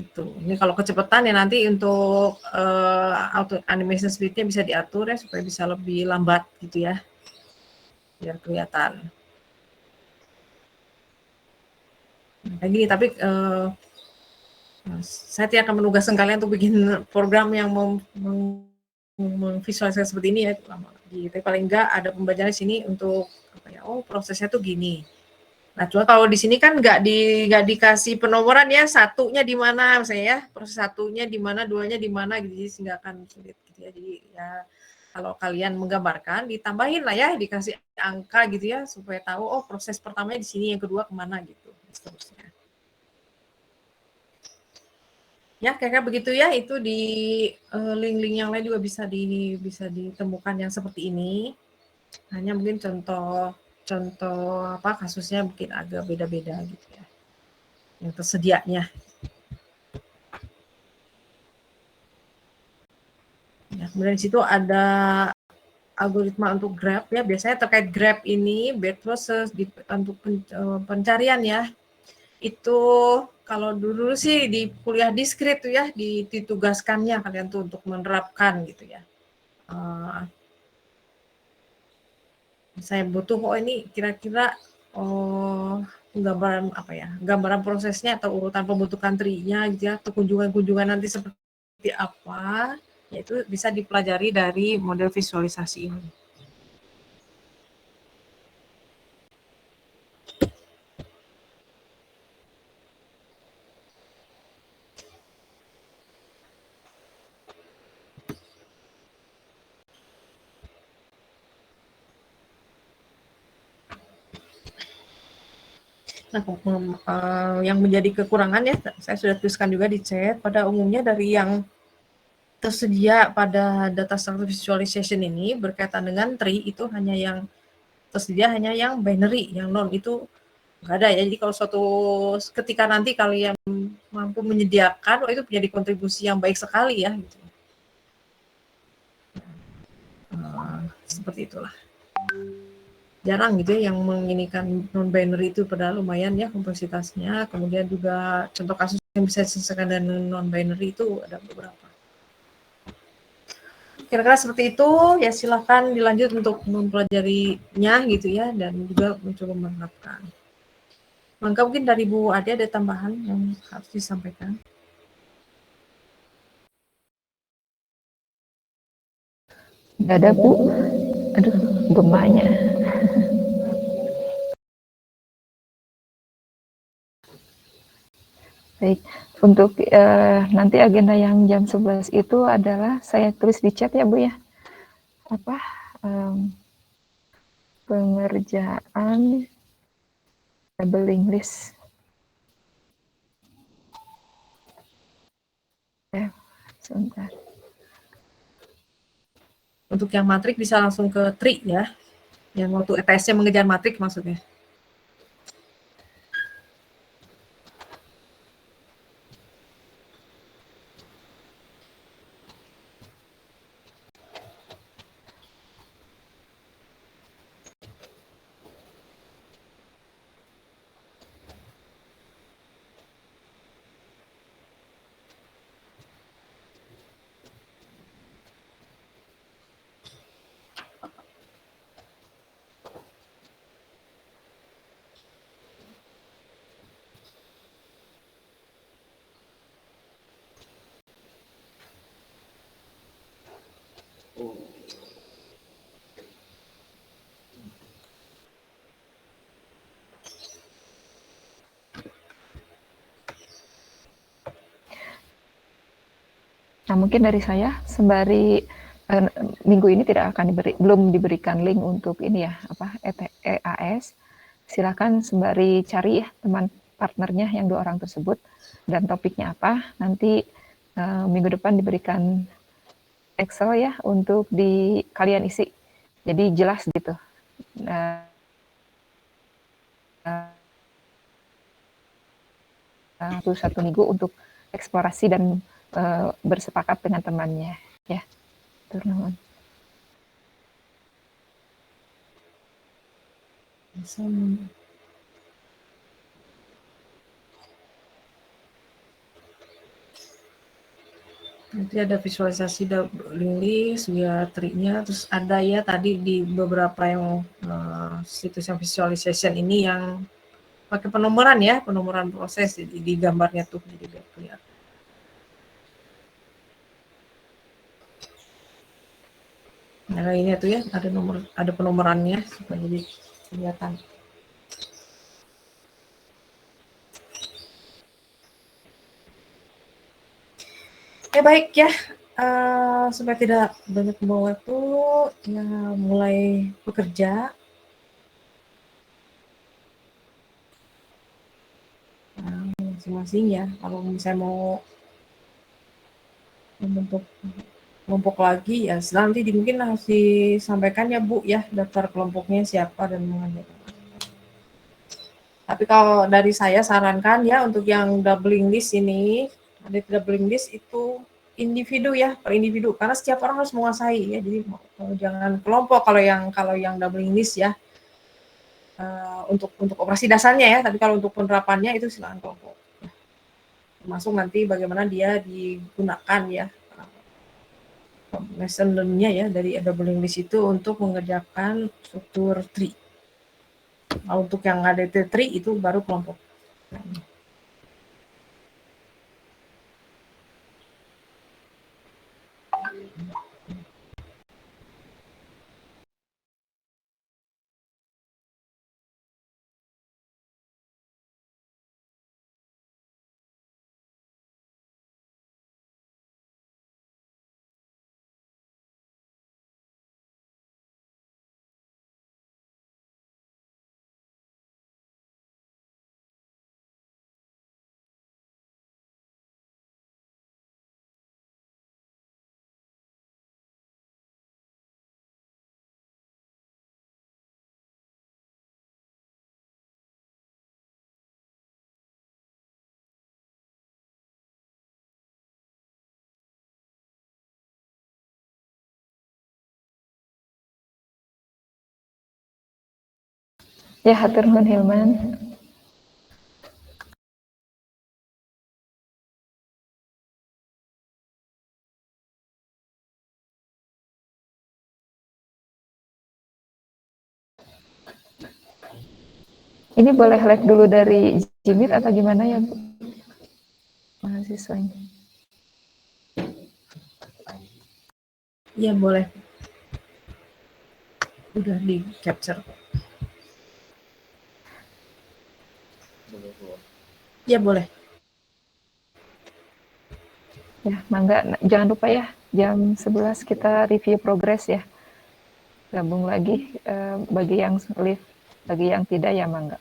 Itu. Ini kalau kecepatan ya nanti untuk auto animation speed-nya bisa diatur ya supaya bisa lebih lambat gitu ya. Biar kelihatan. Nah, kayak gini, tapi saya tidak akan menugaskan kalian untuk bikin program yang memvisualisasikan seperti ini ya. Tapi paling enggak ada pembelajaran di sini untuk apa ya? Oh, prosesnya tuh gini. Nah, cuma kalau di sini kan nggak dikasih penomoran ya, satunya di mana misalnya ya, proses satunya di mana, duanya di mana gitu, jadi nggak akan sulit gitu ya. Jadi ya kalau kalian menggambarkan, ditambahin lah ya, dikasih angka gitu ya, supaya tahu oh proses pertamanya di sini, yang kedua kemana gitu, seterusnya. Ya, kira-kira begitu ya. Itu di link-link yang lain juga bisa ditemukan yang seperti ini. Hanya mungkin contoh apa kasusnya mungkin agak beda-beda gitu ya. Yang tersedianya. Ya, kemudian di situ ada algoritma untuk Grab ya. Biasanya terkait Grab ini bad process untuk pencarian ya. Itu kalau dulu sih di kuliah diskrit tuh ya, ditugaskannya kalian tuh untuk menerapkan gitu ya. Saya butuh oh ini kira-kira gambaran apa ya, gambaran prosesnya atau urutan pembentukan tree-nya gitu ya, atau kunjungan-kunjungan nanti seperti apa, yaitu bisa dipelajari dari model visualisasi ini. Nah, yang menjadi kekurangan ya, saya sudah tuliskan juga di chat, pada umumnya dari yang tersedia pada data structure visualization ini berkaitan dengan tree itu hanya yang tersedia hanya yang binary, yang non itu nggak ada ya. Jadi kalau suatu ketika nanti kalian mampu menyediakan, itu menjadi kontribusi yang baik sekali ya. Gitu. Seperti itulah. Jarang gitu ya yang menginikan non-binary itu, padahal lumayan ya kompleksitasnya. Kemudian juga contoh kasus yang bisa diselesaikan dengan non-binary itu ada beberapa. Kira-kira seperti itu, ya silahkan dilanjut untuk mempelajarinya gitu ya, dan juga mencoba menerapkan. Maka mungkin dari Bu Ade ada tambahan yang harus disampaikan. Nggak ada Bu, aduh gemanya. Baik, untuk nanti agenda yang jam 11 itu adalah saya tulis di chat ya Bu ya. Apa pengerjaan labeling list. Ya, sebentar. Untuk yang matrik bisa langsung ke tri ya. Yang waktu ETS-nya mengejar matrik maksudnya. Nah, mungkin dari saya sembari minggu ini belum diberikan link untuk ini ya, EAS. Silakan sembari cari ya teman partnernya yang 2 orang tersebut dan topiknya apa. Nanti minggu depan diberikan Excel ya untuk kalian isi. Jadi jelas gitu. Satu minggu untuk eksplorasi dan bersepakat dengan temannya ya. Turun. Nanti ada visualisasi link list, ya tree-nya, terus ada ya tadi di beberapa yang situs yang visualization ini yang pakai penomoran ya, penomoran proses di gambarnya tuh jadi biar kelihatan. Nah ini tuh ya ada penomorannya supaya jadi kelihatan. Baik ya, supaya tidak banyak membawa waktu, ya mulai bekerja. Masing-masing ya, kalau misalnya mau membentuk kelompok lagi ya nanti mungkin harus disampaikan ya Bu ya daftar kelompoknya siapa dan mengadakan. Tapi kalau dari saya sarankan ya untuk yang doubling list ini, ada doubling list itu individu ya, per individu karena setiap orang harus menguasai ya. Jadi jangan kelompok kalau yang doubling list ya. Untuk operasi dasarnya ya, tapi kalau untuk penerapannya itu silakan kelompok. Termasuk nanti bagaimana dia digunakan ya lesson learn-nya ya dari doubling list itu untuk mengerjakan struktur tree. Nah, untuk yang ada tree itu baru kelompok. Ya, hatur nuhun Hilman. Ini boleh live dulu dari Jimit atau gimana ya, Bu? Mahasiswanya. Ya boleh. Udah di capture. Ya boleh. Ya, mangga. Jangan lupa ya, jam 11 kita review progress ya. Gabung lagi bagi yang live, bagi yang tidak ya mangga.